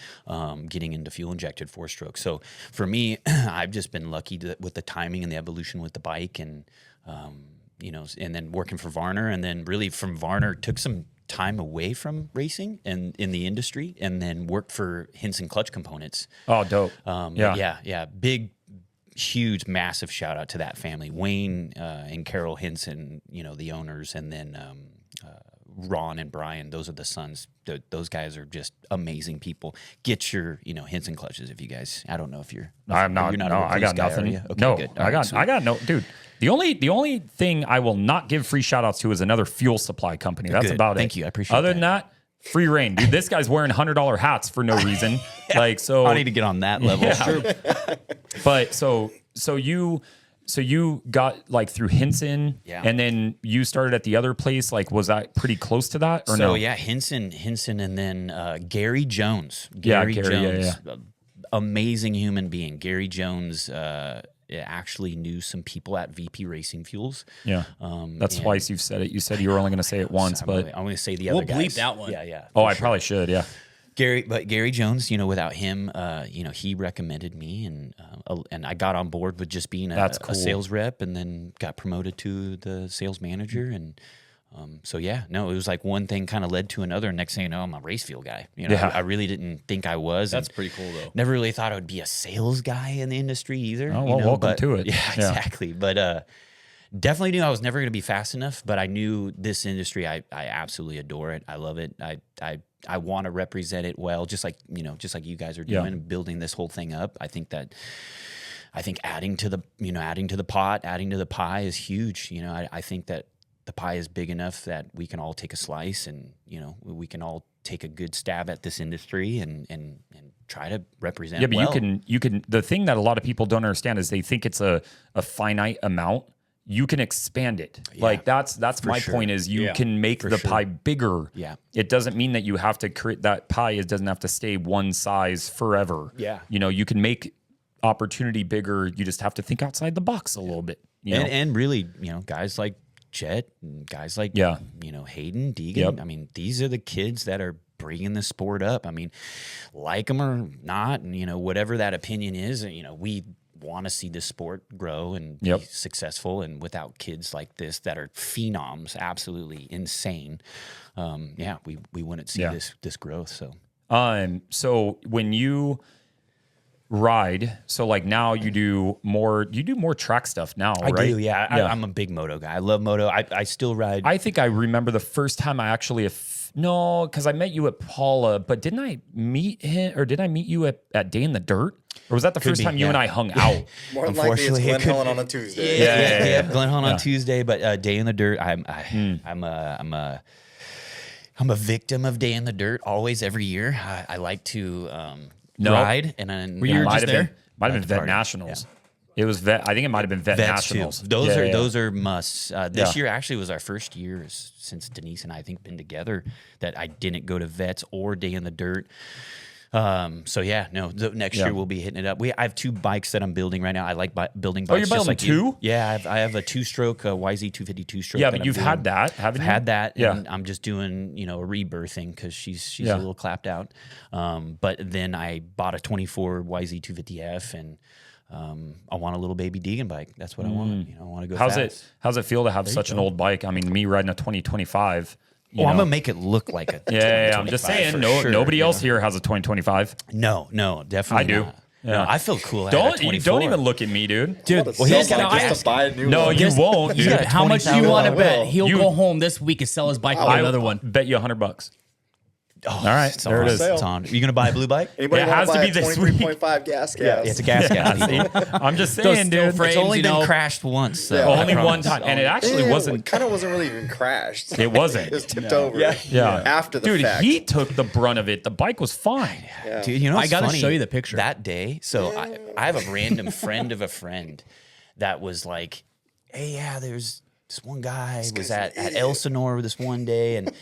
getting into fuel-injected 4-stroke. So for me, I've just been lucky with the timing and the evolution with the bike, and and then working for Varner, and then really from Varner took some time away from racing and in the industry, and then worked for Hinson Clutch Components. Oh, dope. Yeah. Big, huge, massive shout out to that family, Wayne and Carol Hinson, the owners, and then Ron and Brian, those are the sons. Those guys are just amazing people. Get your, Henson clutches if you guys. I don't know if you're. I'm not. You're not No, a I got guy, nothing. Okay, No, good. I got no, dude. The only thing I will not give free shout outs to is another fuel supply company. That's Good. about it. Thank you. I appreciate Other than that, free reign, dude. This guy's wearing $100 hats for no reason. Like, so I need to get on that level. Yeah. But so you got like through Henson, Yeah. and then you started at the other place. Like, was that pretty close to that or So no? yeah, Henson, and then Gary Jones. Yeah, Gary Gary, Jones, amazing human being. Gary Jones actually knew some people at VP Racing Fuels. Yeah. That's and- twice you've said it. You said you were only going to say it once, but I'm going to say the We'll other guys. bleep that one. Yeah. oh, for I sure. probably should. Yeah. Gary Jones, without him, he recommended me, and I got on board with just being That's a cool. sales rep, and then got promoted to the sales manager, and so yeah, no, it was like one thing kind of led to another. And next thing you know, I'm a race fuel guy. Yeah. I really didn't think I was. That's and pretty cool though. never really thought I would be a sales guy in the industry either. Oh, well, welcome but- to it. Yeah, Yeah. exactly. But definitely knew I was never going to be fast enough. But I knew this industry, I absolutely adore it. I love it. I want to represent it well, just like you guys are doing, Yeah. building this whole thing up. I think adding to the pot, adding to the pie is huge. I think that the pie is big enough that we can all take a slice, and we can all take a good stab at this industry and try to represent. Yeah, but well. you can. The thing that a lot of people don't understand is they think it's a finite amount. You can expand it. Like that's my sure. point is you Yeah, can make the pie bigger. Yeah. It doesn't mean that you have to create that pie. It doesn't have to stay one size forever. Yeah. You can make opportunity bigger. You just have to think outside the box a little bit. You know? And really, guys like Chet and guys like Yeah. Hayden, Deegan. Yep. I mean, these are the kids that are bringing the sport up. I mean, like them or not, and whatever that opinion is, we want to see this sport grow and Yep. be successful. And without kids like this that are phenoms, absolutely insane, we wouldn't see Yeah. this growth. So So when you ride, so like now you do more track stuff now, I right? do, yeah. I'm a big moto guy. I love moto. I still ride. I think I remember the first time I actually no, because I met you at Paula, but didn't I meet him or did I meet you at Day in the Dirt? Or was that the first be, time you yeah. and I hung out? More than likely, it's Unfortunately, it Glen could Helen be. on a Tuesday. Yeah. Glen Helen on Tuesday, but Day in the Dirt. I'm a victim of Day in the Dirt. Always, every year, I like to ride. And then Were you Might just have been- there? Might have been Vet Party. Nationals. It was Vet. I think it might have been Vet Vets too. Nationals. Those are musts. This Yeah. year actually was our first year since Denise and I think been together that I didn't go to Vets or Day in the Dirt. Next Yeah. year we'll be hitting it up. I have 2 bikes that I'm building right now. I like building Oh, bikes. you're just building like you. 2? Yeah, I have a 2-stroke YZ250 2-stroke. Yeah, that but I'm you've doing. had that, haven't I've you? had that, Yeah. and I'm just doing a rebirthing because she's Yeah. a little clapped out. But then I bought a 24 YZ250F, and I want a little baby Deegan bike. That's what I want. I want to go. fast. How's it feel to have such an old bike? I mean, me riding a 2025. Oh, I'm gonna make it look like a. Yeah, I'm just 2025 saying. for No, sure, nobody you else know? here has a 2025. No, definitely. I do. Not. Yeah. No, I feel cool. I have a Don't 24. even look at me, dude. Dude, Well, he's got got a just to buy a new No, one. you won't, dude. got a how much do you 20,000 want to bet? will. He'll You- go home this week and sell his bike for another one. Bet you $100. Oh, All right, it's there it on. is. It's on. Are you gonna buy a blue bike? Anybody It want has to buy be a this week. 23.5 gas? It's a gas gas. I'm just Those saying, still dude. frames, It's only you been know. crashed once. So Yeah. I Only one promise. time, and it actually wasn't. Kind of wasn't really even crashed. It wasn't. It was tipped over. Yeah. After the Dude, fact. he took the brunt of it. The bike was fine. Yeah. Dude, I I gotta show you the picture. That day, so I have a random friend of a friend that was like, hey, yeah, there's this one guy was at Elsinore this one day, and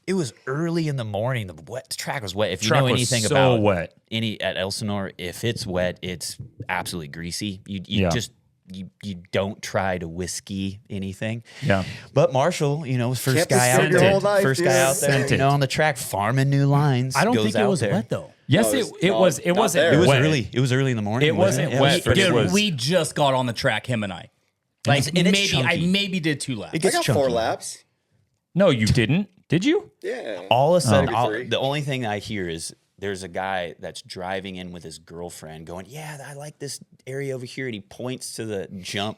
it was early in the morning. The track was wet. If you Track know was anything so about wet. at Elsinore, if it's wet, it's absolutely greasy. You Yeah. just you don't try to whiskey anything. Yeah. But Marshall, was first Can't guy out disturb your there, whole life, first dude. guy out there, Sent it. on the track farming new lines. I don't goes think it out was there. wet though. Yes, No, it it's was. It not wasn't. there. It was wet. early. It was early in the morning. It wasn't Yeah, wet, but it Dude, was. we just got on the track, him and I. Like And it's maybe I chunky. maybe did 2 laps. It I gets got chunky. 4 laps. No, you didn't. Did you? Yeah. All of a sudden, Maybe 3. the only thing I hear is there's a guy that's driving in with his girlfriend going, yeah, I like this area over here. And he points to the jump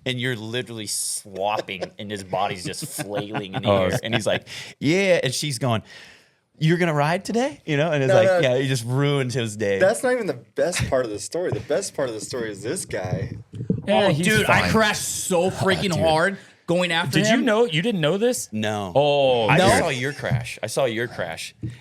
and you're literally swapping, and his body's just flailing in the air. And he's like, yeah. And she's going, you're going to ride today? You know? And it's yeah, he just ruined his day. That's not even the best part of the story. The best part of the story is this guy. Yeah, Dude, I crashed so freaking hard going after him. Did you know? You didn't know this? No. Oh, I no. saw your crash.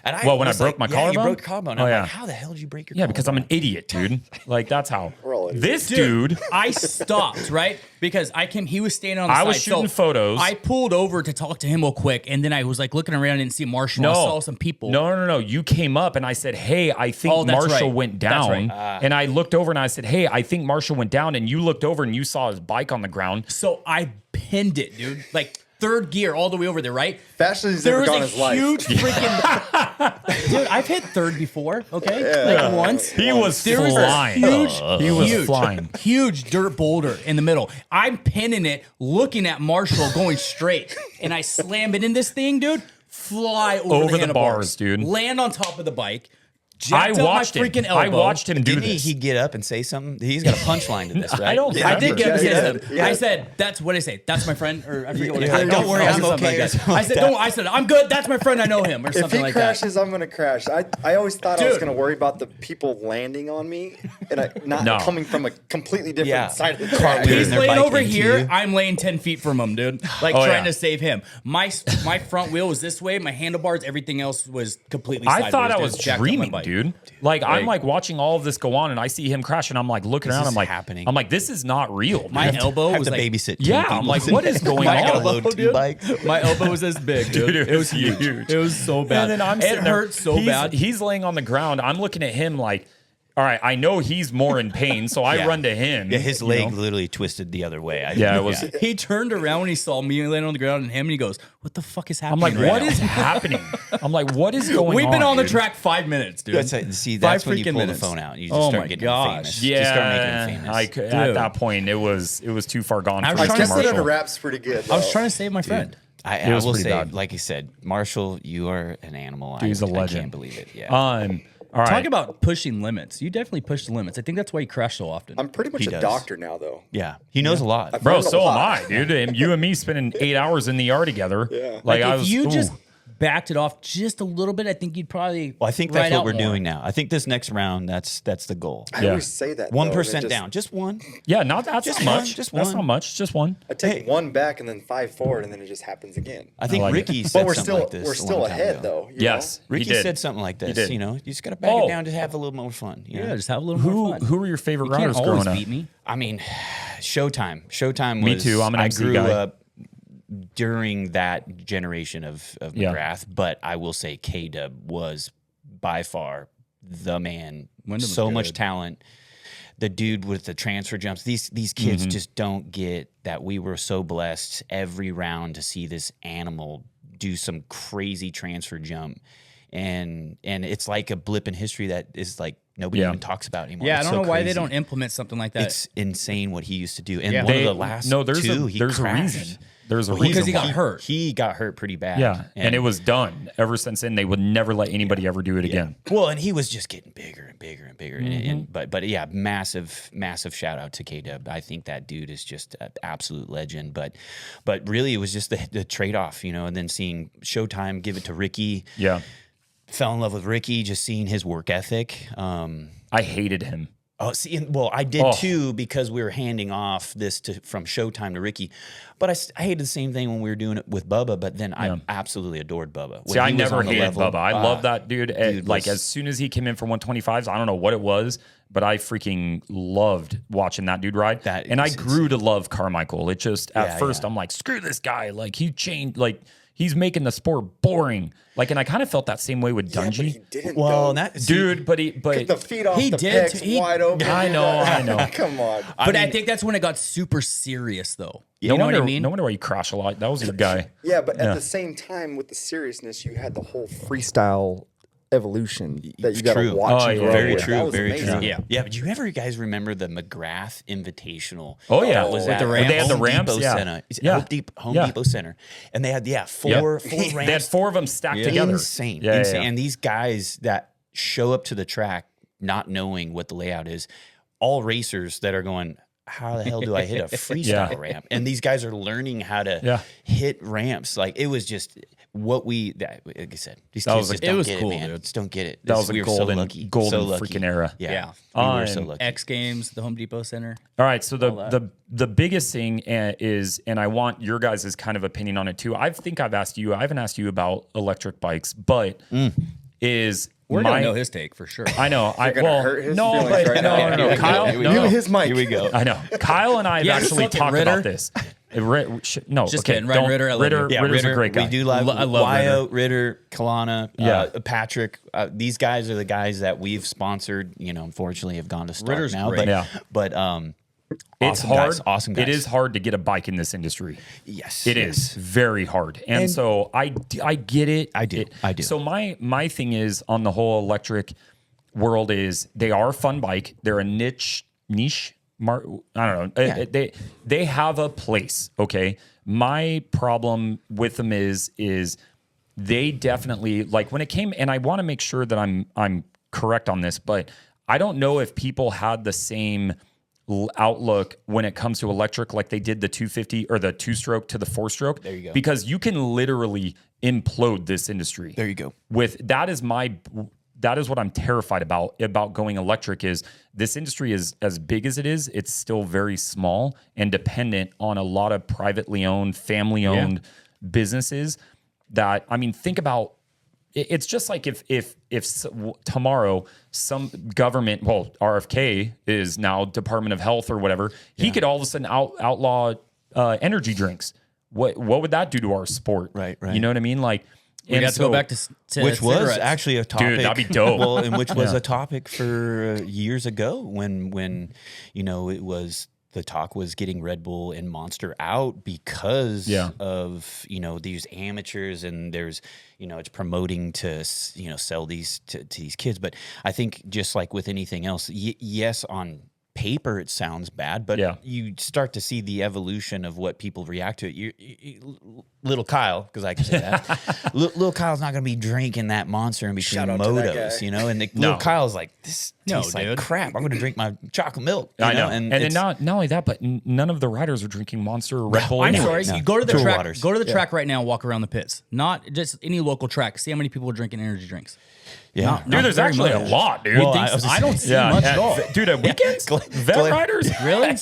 And Well, when I was broke my collarbone? you broke your collarbone. Oh, I'm yeah. like, how the hell did you break your Yeah, collarbone? because I'm an idiot, dude. Like, that's how. We're all idiots. This dude, I stopped, right? Because he was standing on the I side. was shooting photos. I pulled over to talk to him real quick, and then I was like looking around and didn't see Marshall. no, I saw some people. No. You came up and I said, hey, I think Oh, that's Marshall right. went That's down. right. And I looked over and I said, hey, I think Marshall went down. And you looked over and you saw his bike on the ground. So I pinned it, dude. Like third gear all the way over there, right? Fastest he's There ever was gone a in his life. huge freaking dude. I've hit third before, okay, like once. He was There was flying. a huge, He was huge, flying. huge dirt boulder in the middle. I'm pinning it, looking at Marshall going straight, and I slam it in this thing, dude. Fly over the handlebars, bars, dude. Land on top of the bike. I jacked up watched my him. freaking elbow. I watched him do Didn't this. he get up and say something? He's got a punchline to this, right? I don't I did get up and say Yeah, something. yeah. I said, "That's what I say. That's my friend," or I forget what I Yeah, said. don't worry, I I'm said something okay, or like that. something I like said, that. "Don't." I said, "I'm good. That's my friend. I know him," or If something he like that. crashes, I'm gonna crash. I always thought I was Dude. gonna worry about the people landing on me and not No. coming from a completely different Yeah. side of the Cartwheel. track. He's They're laying biking over into here. you. I'm laying 10 feet from him, dude. Like Oh, trying yeah. to save him. My front wheel was this way. My handlebars, everything else was completely I sideways. thought I dude. was Jacked up my dreaming, bike. dude. Like, I'm like watching all of this go on, and I see him crash, and I'm like looking around. this I'm like, happening? I'm like, this is not real. My dude. elbow Have was to like babysit. Yeah, two I'm people like, sitting what is there. going I gotta on? load two dude. bikes. My elbow was this big, dude. Dude, It was huge. It was so bad. And then I'm it sitting there, hurt so he's, bad. He's laying on the ground. I'm looking at him like, all right, I know he's more in pain, so I Yeah. run to him. Yeah, his you leg know? literally twisted the other way. Yeah, it was. He turned around when he saw me laying on the ground and him, and he goes, "What the fuck is I'm happening?" like, right what now?" is happening? I'm like, what is going on? We've been on the dude? track 5 minutes, dude. That's see, that's when you freaking pull minutes. the phone out and you just Oh start my getting gosh. famous. Yeah, Just start making him famous. I could- at Dude. that point, it was too far gone. I for was Mr. trying I to guess that Marshall. unwraps pretty good. I was though. trying to save my friend. I was will pretty say, bad. like you said, Marshall, you are an animal. He's a I legend. can't believe it. Yeah. All right. Talk about pushing limits. You definitely push the limits. I think that's why you crash so often. I'm pretty much He a does. doctor now, though. yeah. He knows a lot. Bro, learned a so am lot. I, dude. And you and me spending 8 hours in the ER together. Yeah. Like, I if was. you ooh. just backed it off just a little bit, I think you'd probably. Well, I think ride that's what out we're more. doing now. I think this next round, that's the goal. I Yeah. always say that. 1% though, down. Just one. Yeah, not that's Just not one, much. just That's one. not much. Just one. I take one back and then 5 forward, and then it just happens again. I think like it. Ricky said But we're something still like this. we're a still long time ahead, ago. though. you Yes. know? he Ricky did. said something like this. did. You know, you just got to back Oh. it down to have a little more fun. You know? Yeah, just have a little more fun. Who were your favorite You can't riders always growing up? beat me. I mean, Showtime. Showtime was. Me too. I'm an I MC grew guy. up during that generation of Yeah. McGrath, but I will say K-Dub was by far the man. Wyndham was So much good. talent. The dude with the transfer jumps. These kids Mm-hmm. just don't get that we were so blessed every round to see this animal do some crazy transfer jump. And it's like a blip in history that is like nobody Yeah. even talks about anymore. Yeah, It's I don't so know why they crazy. don't implement something like that. It's insane what he used to do. And Yeah. one They- of the last no, there's two, a he there's crashed. a reason. There's a Well, reason because he why. got hurt. He got hurt pretty bad. Yeah, and it was done. Ever since then, they would never let anybody ever do it again. well, and he was just getting bigger and bigger and bigger. Mm-hmm. And but yeah, massive shout out to K-Dub. I think that dude is just an absolute legend. But really, it was just the trade off, you know. And then seeing Showtime give it to Ricky. Yeah, Fell in love with Ricky, just seeing his work ethic. I hated him. Oh, see, well, I did Oh. too because we were handing off this from Showtime to Ricky. But I hated the same thing when we were doing it with Bubba. But then I absolutely adored Bubba. When See, I he was never on the hated level, Bubba. I love that dude. Like was- as soon as he came in for 125s, I don't know what it was, but I freaking loved watching that dude ride. That and I is grew to love Carmichael. It just at Yeah, first yeah. I'm like, screw this guy. Like he changed. Like he's making the sport boring. Like, and I kind of felt that same way with Yeah, but Dungy. he didn't. Well, though. that Dude, but the feet off He the did pecs too. He- wide open. I know. Come on. But I think that's when it got super serious, though. No You know wonder, what I mean? No wonder why you crash a lot. That was your guy. Yeah, but at the same time, with the seriousness, you had the whole freestyle evolution that you got to True. watch. Oh, and yeah. grow Very with. true. That was Very amazing. true. Yeah. Yeah, but do you ever guys remember the McGrath Invitational? Oh, yeah. That was With at the ramps? They had the Home ramps, Depot yeah. Center. It's Yeah. Home Yeah. Depot Center, and they had four Yeah. ramps. They had 4 of them stacked together. Insane, Yeah, insane. yeah. And these guys that show up to the track not knowing what the layout is, all racers that are going, how the hell do I hit a freestyle ramp? And these guys are learning how to hit ramps. Like it was just like I said, these kids just don't get it, man. Dude. Just don't get it. That was we a were so golden lucky. freaking era. Yeah. We were so lucky. X Games, the Home Depot Center. All right, so the biggest thing is, and I want your guys' kind of opinion on it too. I think I haven't asked you about electric bikes, but We're gonna know his take for sure. I know. hurt his feelings right now. No. Kyle, Here we no. go. His mic. Here we go. I know. Kyle and I have Yeah, actually suck it, talked Ritter. about this. Just okay, kidding. Ryan don't- Ritter, I love you. Yeah, Ritter's Ritter, a great guy. We do love I love Wyatt, Ritter, Kalana, Yeah. Patrick. These guys are the guys that we've sponsored. You know, unfortunately, have gone to start Ritter's now. great. But It's awesome hard. guys. Awesome guys. It is hard to get a bike in this industry. Yes, It is very hard, and so I get it. I do. So my thing is on the whole electric world is they are a fun bike. They're a niche. I don't know. They have a place. Okay. My problem with them is they definitely like when it came, and I want to make sure that I'm correct on this, but I don't know if people had the same outlook when it comes to electric like they did the 250 or the 2-stroke to the 4-stroke. There you go. Because you can literally implode this industry. There you go. That is what I'm terrified about going electric is this industry is as big as it is, it's still very small and dependent on a lot of privately owned, family owned businesses that, I mean, think about it's just like if tomorrow some government, well, RFK is now Department of Health or whatever, he could all of a sudden outlaw energy drinks. What would that do to our sport? Right. You know what I mean? Like, We got to go back to which was cigarettes. actually a topic. Dude, that'd be dope. Well, and which was a topic for years ago when you know it was the talk was getting Red Bull and Monster out because of these amateurs and there's it's promoting to sell these to these kids. But I think just like with anything else, yes, on paper it sounds bad, but you start to see the evolution of what people react to it. You little Kyle, because I can say that, little Kyle's not going to be drinking that Monster in between Shout out to that motos, guy. and little Kyle's like, this tastes like dude. crap. I'm going to drink my chocolate milk. I know. And then it's- not only that, but none of the riders are drinking Monster or Red Bull. I'm anyway. sorry. You go to the Tour track. waters. Go to the track right now. And walk around the pits. Not just any local track. See how many people are drinking energy drinks. yeah. Dude, there's very actually much. a lot, dude. Well, I don't see much at all. Dude, at weekends, vet riders, Really?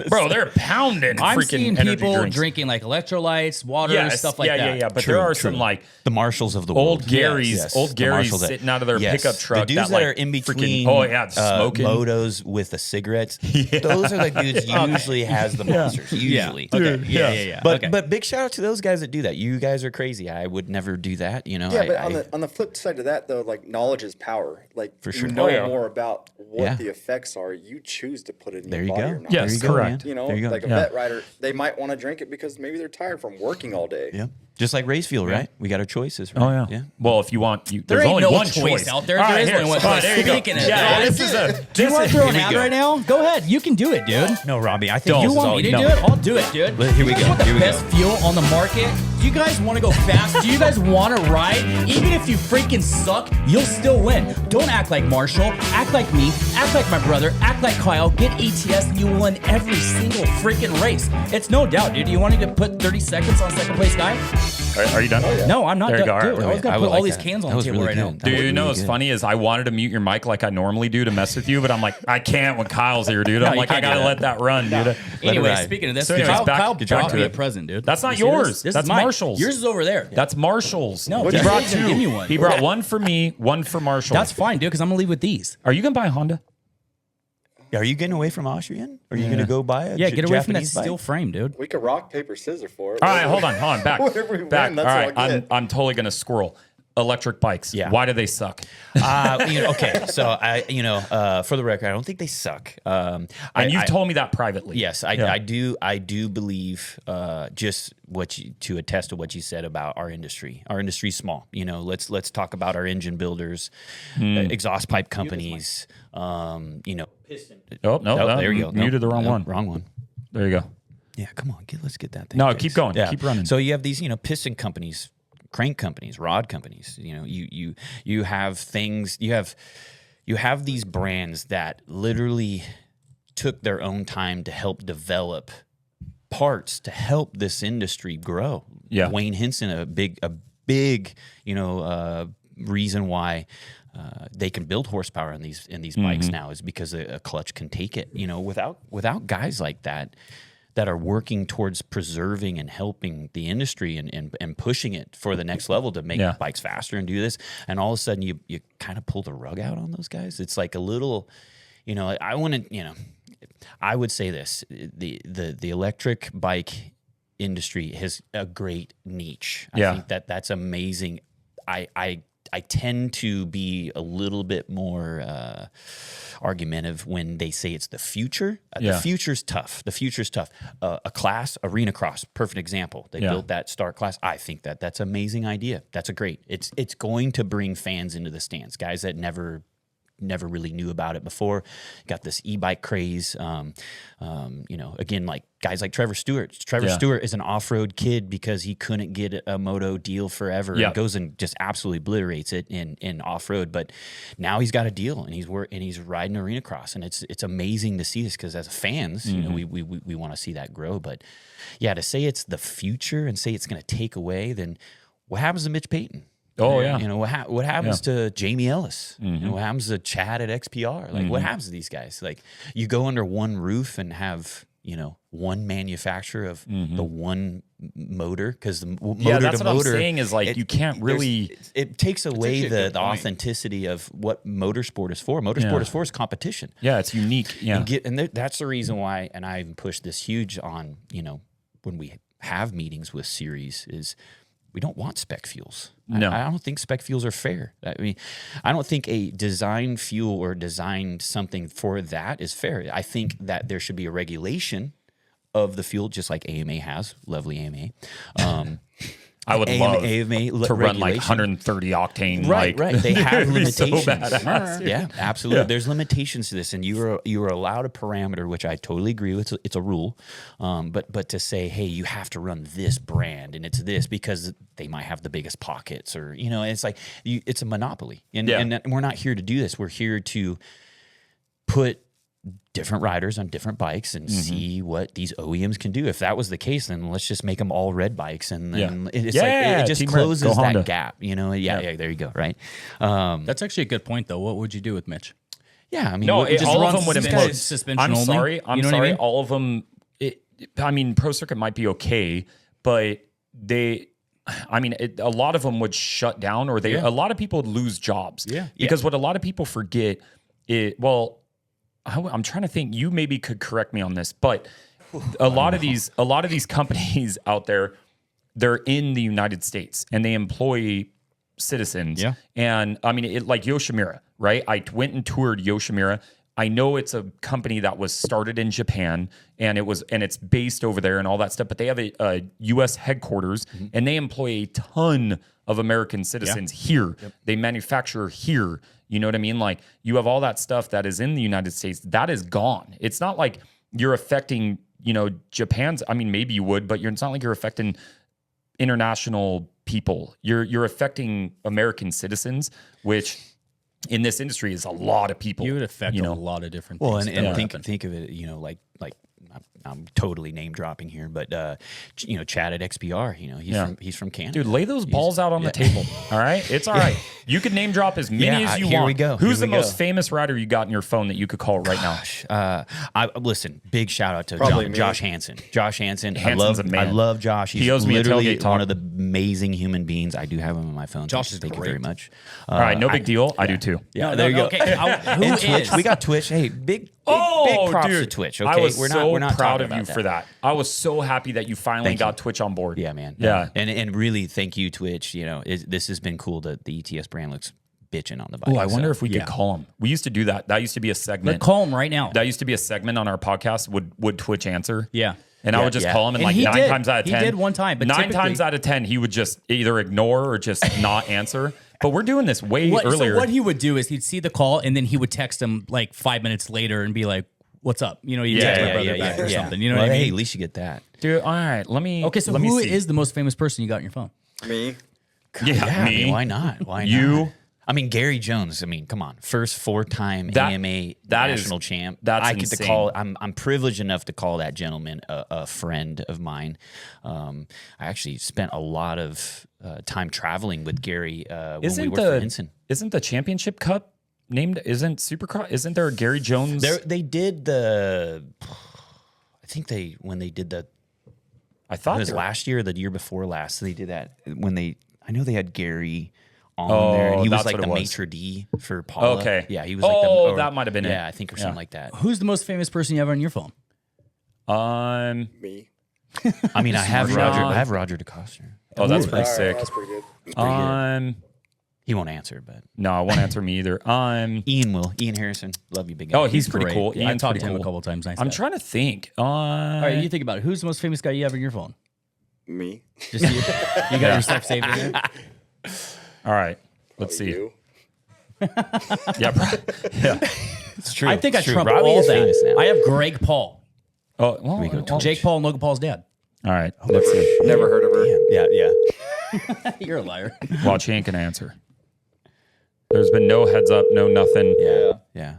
bro, they're pounding. I'm freaking seeing energy people drinks. drinking like electrolytes, water, stuff like that. Yeah. But True, there are true. some like the Marshalls of the old world. Gary's, Yes, old the Gary's Marshalls that- sitting out of their yes. pickup truck. The dudes that like, are in freaking- between smoking. motos with the cigarettes. Those are the dudes usually has the monsters. Usually. Okay. Dude, Yeah. But Okay. but big shout out to those guys that do that. You guys are crazy. I would never do that. Yeah, I, but on the flip side of that, though, like knowledge is power. Like For sure. you know Oh, yeah. more about what Yeah. the effects are. You choose to put it in there your you body go. or not. Yes, there you go, correct. man. You know, there you go. like a vet rider, they might want to drink it because maybe they're tired from working all day. Yeah. Just like race fuel, right? We got our choices, right? Oh yeah. Well, if you want, There there's ain't only no one choice out there. All There right, is here. only one All right, choice. there you go. Speaking of Yeah, that, this is a. Do you want to throw an here we ad go. right now? Go ahead. You can do it, dude. No, Robbie. I think Don't. You this is want all me to you do know. it? I'll do it, dude. Here we You guys go. want the Here we go. best fuel on the market? Do you guys want to go fast? Do you guys want to ride? Even if you freaking suck, you'll still win. Don't act like Marshall. Act like me. Act like my brother. Act like Kyle. Get ETS and you will win every single freaking race. It's no doubt, dude. Do you want to put 30 seconds on second place guy? Are you done? No, I'm not There you done. go. Dude, All I was right. going I to would put all like these that. cans on That the was table really right now. good. That Dude, was you know really what's good. funny is I wanted to mute your mic like I normally do to mess with you, but I'm like, I can't when Kyle's here, dude. I'm you like, I can't do gotta that. let that run, dude. Anyway, ride. speaking of this, So anyways, Kyle back brought to me a it. present, dude. That's not You see this? yours. This That's is mine. Marshall's. Yours is over there. That's Marshall's. No, What he is brought it? didn't two. give me one. He brought one for me, one for Marshall. That's fine, dude, because I'm going to leave with these. Are you gonna buy a Honda? Are you getting away from Austrian? Are you going to go buy a Yeah, get away from that Japanese bike? steel frame, dude. We could rock, paper, scissors for it. All right, hold on, back. Whatever we back. win, that's All right, what I get. I'm totally gonna squirrel. Electric bikes. Yeah. Why do they suck? Okay, so for the record, I don't think they suck. And you've told me that privately. Yes, I do. I do believe just to attest to what you said about our industry. Our industry's small. Let's talk about our engine builders, exhaust pipe companies. Piston. Oh no, there you go. Muted the wrong one. Wrong one. There you go. Yeah, come on, let's get that thing. No, fixed. keep going. Yeah. Keep running. So you have these, piston companies, crank companies, rod companies. You have things. You have these brands that literally took their own time to help develop parts to help this industry grow. Yeah. Wayne Henson, a big, reason why they can build horsepower in these bikes now is because a clutch can take it. Without guys like that are working towards preserving and helping the industry and pushing it for the next level to make bikes faster and do this, and all of a sudden you kind of pull the rug out on those guys. It's like a little, I would say this: the electric bike industry has a great niche. I think that's amazing. I tend to be a little bit more argumentative when they say it's the future. The future's tough. A class, arena cross, perfect example. They built that start class. I think that's an amazing idea. That's a great. It's going to bring fans into the stands, guys that never really knew about it before. Got this e-bike craze. Again, like guys like Trevor Stewart. Trevor Stewart is an off-road kid because he couldn't get a Moto deal forever. And goes and just absolutely obliterates it in off-road. But now he's got a deal and he's riding arena cross, and it's amazing to see this because as fans, we want to see that grow. But to say it's the future and say it's going to take away, then what happens to Mitch Payton? Oh yeah. What happens to Jamie Ellis? What happens to Chad at XPR? Like what happens to these guys? Like you go under one roof and have one manufacturer of the one motor, because the motor that's to what motor, I'm saying is like you can't really. It takes away the authenticity of what motorsport is for. Motorsport is for is competition. Yeah, it's unique. Yeah, and that's the reason why. And I even push this huge on when we have meetings with series is. We don't want spec fuels. No. I don't think spec fuels are fair. I mean, I don't think a design fuel or design something for that is fair. I think that there should be a regulation of the fuel, just like AMA has. Lovely AMA. I would love AMA to run like 130 octane. Right. They have limitations. So badass. Yeah, absolutely. Yeah. There's limitations to this, and you are allowed a parameter, which I totally agree with. It's a rule, but to say, hey, you have to run this brand and it's this because they might have the biggest pockets, or it's like it's a monopoly, and we're not here to do this. We're here to put different riders on different bikes and see what these OEMs can do. If that was the case, then let's just make them all red bikes, and then it's like it just closes that gap. There you go. Right. That's actually a good point, though. What would you do with Mitch? Yeah, I mean, all of them would implode. Suspension I'm only? sorry. I'm You know what I sorry. mean? All of them. Pro Circuit might be okay, but a lot of them would shut down, or a lot of people would lose jobs. Yeah. Because what a lot of people forget I'm trying to think. You maybe could correct me on this, but a lot of these companies out there, they're in the United States and they employ citizens. Yeah. And like Yoshimura, right? I went and toured Yoshimura. I know it's a company that was started in Japan and it's based over there and all that stuff, but they have a U.S. headquarters and they employ a ton of American citizens here. Yep. They manufacture here. You know what I mean? Like you have all that stuff that is in the United States that is gone. It's not like you're affecting, Japan's. Maybe you would, but it's not like you're affecting international people. You're affecting American citizens, which in this industry is a lot of people. You would affect a lot of different well, things. And think of it, like I'm totally name dropping here, but Chad at XPR, he's from Canada. Dude, lay those balls out on the table. All right, it's all right. You could name drop as many as you here want. We go. Who's the most famous rider you got in your phone that you could call right now? Listen, big shout out to Josh Hansen. Josh Hansen. Hanson's a man. I love Josh. He owes me a literally tailgate one talk. of the amazing human beings. I do have him on my phone. Josh is Thank great. you very much. All right, no big deal. I do too. Yeah, there you go. Okay. And Twitch, we got Twitch. Hey, big props to Twitch. Okay, I was we're so not proud talking of you about for that. I was so happy that you finally got Twitch on board. Yeah, man. Yeah. And really, thank you, Twitch. This has been cool. That the ETS brand looks bitching on the bike. Oh, I wonder if we could call him. We used to do that. That used to be a segment. Let's call him right now. That used to be a segment on our podcast. Would Twitch answer? Yeah. And I would just call him, and like he 9 did. times out of 10. He did one time, but 9 times out of 10, he would just either ignore or just not answer. But we're doing this way earlier. So what he would do is he'd see the call, and then he would text him like 5 minutes later and be like, "What's up?" You text my brother back or something. You know what I mean? Hey, at least you get that. Dude, all right. Let me. Okay, so who is the most famous person you got on your phone? Me. Yeah, me. Why not? Why not? You. I mean, Gary Jones. I mean, come on, first 4-time AMA national champ. That's I get to insane. call. I'm privileged enough to call that gentleman a friend of mine. I actually spent a lot of time traveling with Gary when we worked for Henson. Isn't the championship cup named? Isn't Supercross? Isn't there a Gary Jones? They did the. I think when they did the. I thought It was there- last year or the year before last. They did that when they. I know they had Gary on there, and he was that's like what the it was. maitre d for Paula. Okay. Yeah, he was like the. Oh, that might have been it. Yeah, I think or something Yeah. like that. Who's the most famous person you have on your phone? Me. I mean, I have Marshall. Roger. I have Roger DeCoster. Oh, that's Ooh. pretty All right, sick. that's pretty good. He won't answer, but No, I won't answer me either. Ian will. Ian Harrison, love you, big guy. Oh, he's pretty Great. cool. Yeah, I Ian's talked to pretty him a cool. couple times. Nice I'm guy. trying to think. All right, you think about it. Who's the most famous guy you have on your phone? Me. Just you. You got your stuff saved in there? All right, let's see. You. Yeah, yeah. it's true. I think I It's true. trump Robbie all is that. famous now. I have Greg Paul. Oh, well, go well, Jake Paul and Logan Paul's dad. all right. Let's see. Never heard of her. Yeah. You're a liar. Watch, he ain't gonna answer. There's been no heads up, no nothing. Yeah.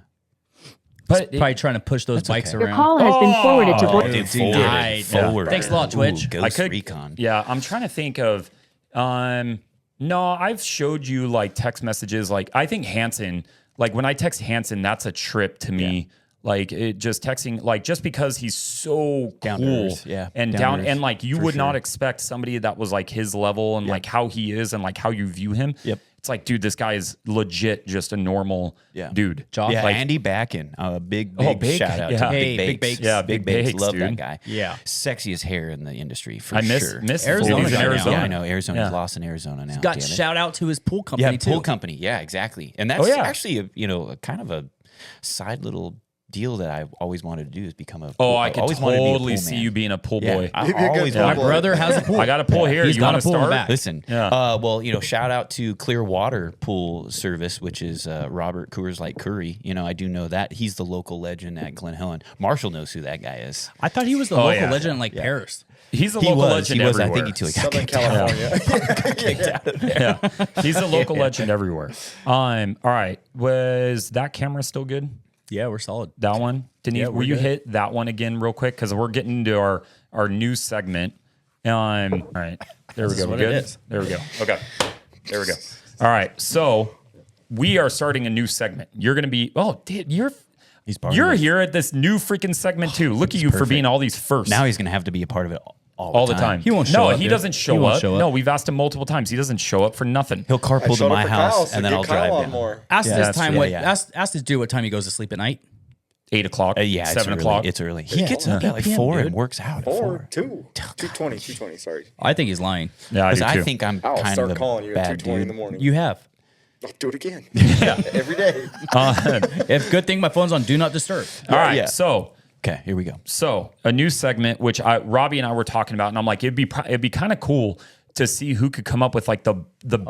But Probably trying to push those bikes okay. Your around. call has been forwarded to voice. Dude, Denied. forward. Thanks a lot, Twitch. Ooh, Ghost I could Recon. Yeah, I'm trying to think of. No, I've showed you like text messages. Like I think Hanson. Like when I text Hanson, that's a trip to me. Like it just texting, like just because he's so Down to cool, earth, yeah, and down down, to earth, and like you for would not sure. expect somebody that was like his level and like how he is and like how you view him. Yep. It's like, dude, this guy is legit just a normal dude. Josh? Yeah, like, Andy Backen. Big Big. shout out Yeah. to Hey, Big Big Bakes. Bakes. Yeah, Big Big Bakes. Bakes, Love dude. that guy. Yeah. Sexiest hair in the industry for I miss sure. miss Arizona He's in guy now. Arizona. Yeah, I know. Arizona's Yeah. lost in Arizona now. Got damn it. shout out to his pool company Yeah, too. pool company. Yeah, exactly. And that's yeah. actually a kind of a side little deal that I always wanted to do is become a. Oh, I could always wanted to be a totally pool see man. you being a pool Yeah, boy. I You'd be a good always pool wanted My boy. brother has a pool. I got a pool here. He's You got want a to pool in the start? back. Listen, Yeah. well, shout out to Clearwater Pool Service, which is Robert Coors Light Curry. I do know that he's the local legend at Glen Helen. Marshall knows who that guy is. I thought he was the local yeah. legend in like Paris. He's a He local was. legend He was. I everywhere. think he got Southern kicked out. California. Yeah, he's a local legend everywhere. All right, was that camera still good? Yeah, we're solid. That one, Denise, Yeah, will we're you good. hit that one again real quick? Because we're getting into our new segment. All right, there we go. is We what it good? is. There we go. Okay, there we go. All right, so we are starting a new segment. You're going to be. Oh, dude, you're borrowing it. here at this new freaking segment too. Look at you for being all these firsts. Now he's going to have to be a part of it all the time. He won't show no, up, he dude. doesn't He show won't up. show up. No, we've asked him multiple times. He doesn't show up for nothing. He'll I carpool to showed my up for house, Kyle, so and then get I'll Kyle drive on down. more. Ask Yeah, this that's time true. what Yeah. ask this dude what time he goes to sleep at night. 8 o'clock. Yeah, 7 it's o'clock. Early. It's early. He gets up Yeah. at like 8 4 p.m., and dude. works out at 4. 220, sorry. I think he's lying. Yeah, I do Because I too. think I'm I'll kind start of a calling you at bad 2:20 in the dude. morning. You have. I'll do it again. Every day. If good thing my phone's on do not disturb. All right, yeah. so Okay, here we go. a new segment which Robbie and I were talking about, and I'm like, it'd be kind of cool to see who could come up with like the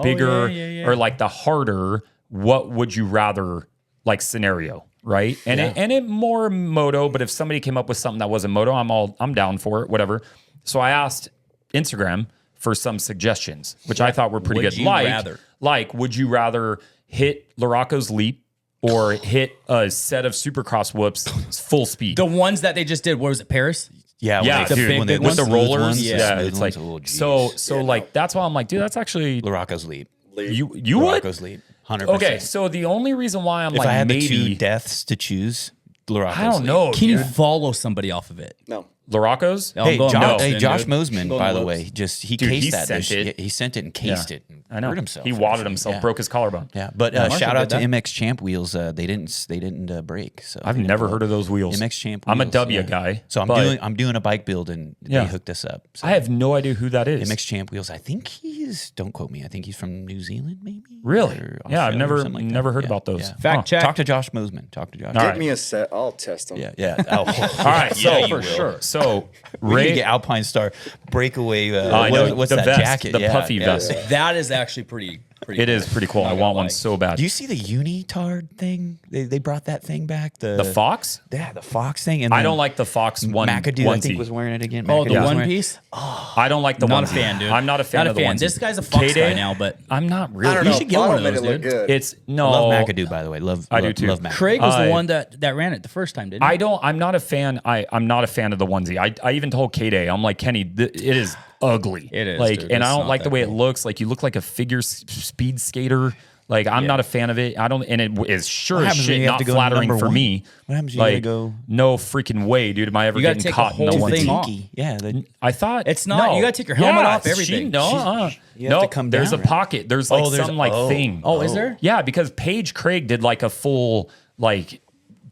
bigger yeah. or like the harder what would you rather like scenario, right? And it more moto, but if somebody came up with something that wasn't moto, I'm down for it, whatever. So I asked Instagram for some suggestions, which I thought were pretty Would good. you rather? Like, would you rather hit Laraco's leap or hit a set of Supercross whoops full speed? The ones that they just did, what was it, Paris? Yeah, Yeah, when dude, big when they, big with the smooth rollers, ones, yeah, smooth it's like ones, oh, geez. so like that's why I'm like, dude, that's actually Laraco's leap. you would. Laraco's leap. 100%. Okay, so the only reason why I'm If like I had the two maybe deaths to choose, Laraco's I don't leap. know. Can you dude. follow somebody off of it? No. Laraco's? I'm Hey, going Josh, Mosman, Josh dude. Mosman, Going by the Lopes. way, he Dude, cased he that. sent it. He sent it and cased it. And I know. Hurt himself. He wadded himself, Yeah. broke his collarbone. Yeah, but Marshall shout out did to that. MX Champ wheels. They didn't break. So I've they didn't never go heard of those wheels. MX Champ. I'm a wheels, W yeah. guy. So I'm doing a bike build and Yeah. they hooked us up. So I have no idea who that is. MX Champ wheels. I think he's. Don't quote me. I think he's from New Zealand, maybe. Really? Or Yeah, I've Australia or never something like never that. heard Yeah, about those. yeah. Fact check. Talk to Josh Mosman. Talk to Josh. All Get right. me a set. I'll test them. Yeah. Oh, All right, so yeah, you will. So We need to Ray, get Alpine Star breakaway. I know, What's the that vest, jacket? the Yeah, puffy yeah. vest. That is actually pretty It is pretty cool. I want one so bad. Do you see the unitard thing? They brought that thing back. The Fox? Yeah, the Fox thing. And I then don't like the Fox one McAdoo, I onesie. think, was wearing it again. Oh, the McAdoo was One wearing- Piece? I don't like the Not onesie. a fan, dude. I'm not a fan Not of the onesie. This guy's a Fox K-Day? guy now, but I'm not I really. don't You know. should get one of Bottom those, made it look dude. good. It's no. I love McAdoo, by the way. I do too. Love McAdoo. Craig was the one that ran it the first time, didn't he? I'm not a fan. I'm not a fan of the onesie. I even told K-Day, I'm like, Kenny, it is ugly. It is, like, dude. and It's I don't not like the that way cool. it looks. Like you look like a figure speed skater. Like I'm not a fan of it. I don't, and it is sure What as happens when shit you have not to go flattering number for one? me. What happens when you like, gotta go- No freaking way, dude. Am I ever You gotta getting take caught the in the whole onesie? thing off. Yeah, I thought It's not. No. You gotta take your helmet off, she- everything. no, You have no. to come There's down, a right? pocket. There's like there's- some like thing. Oh, is there? Yeah, because Paige Craig did like a full like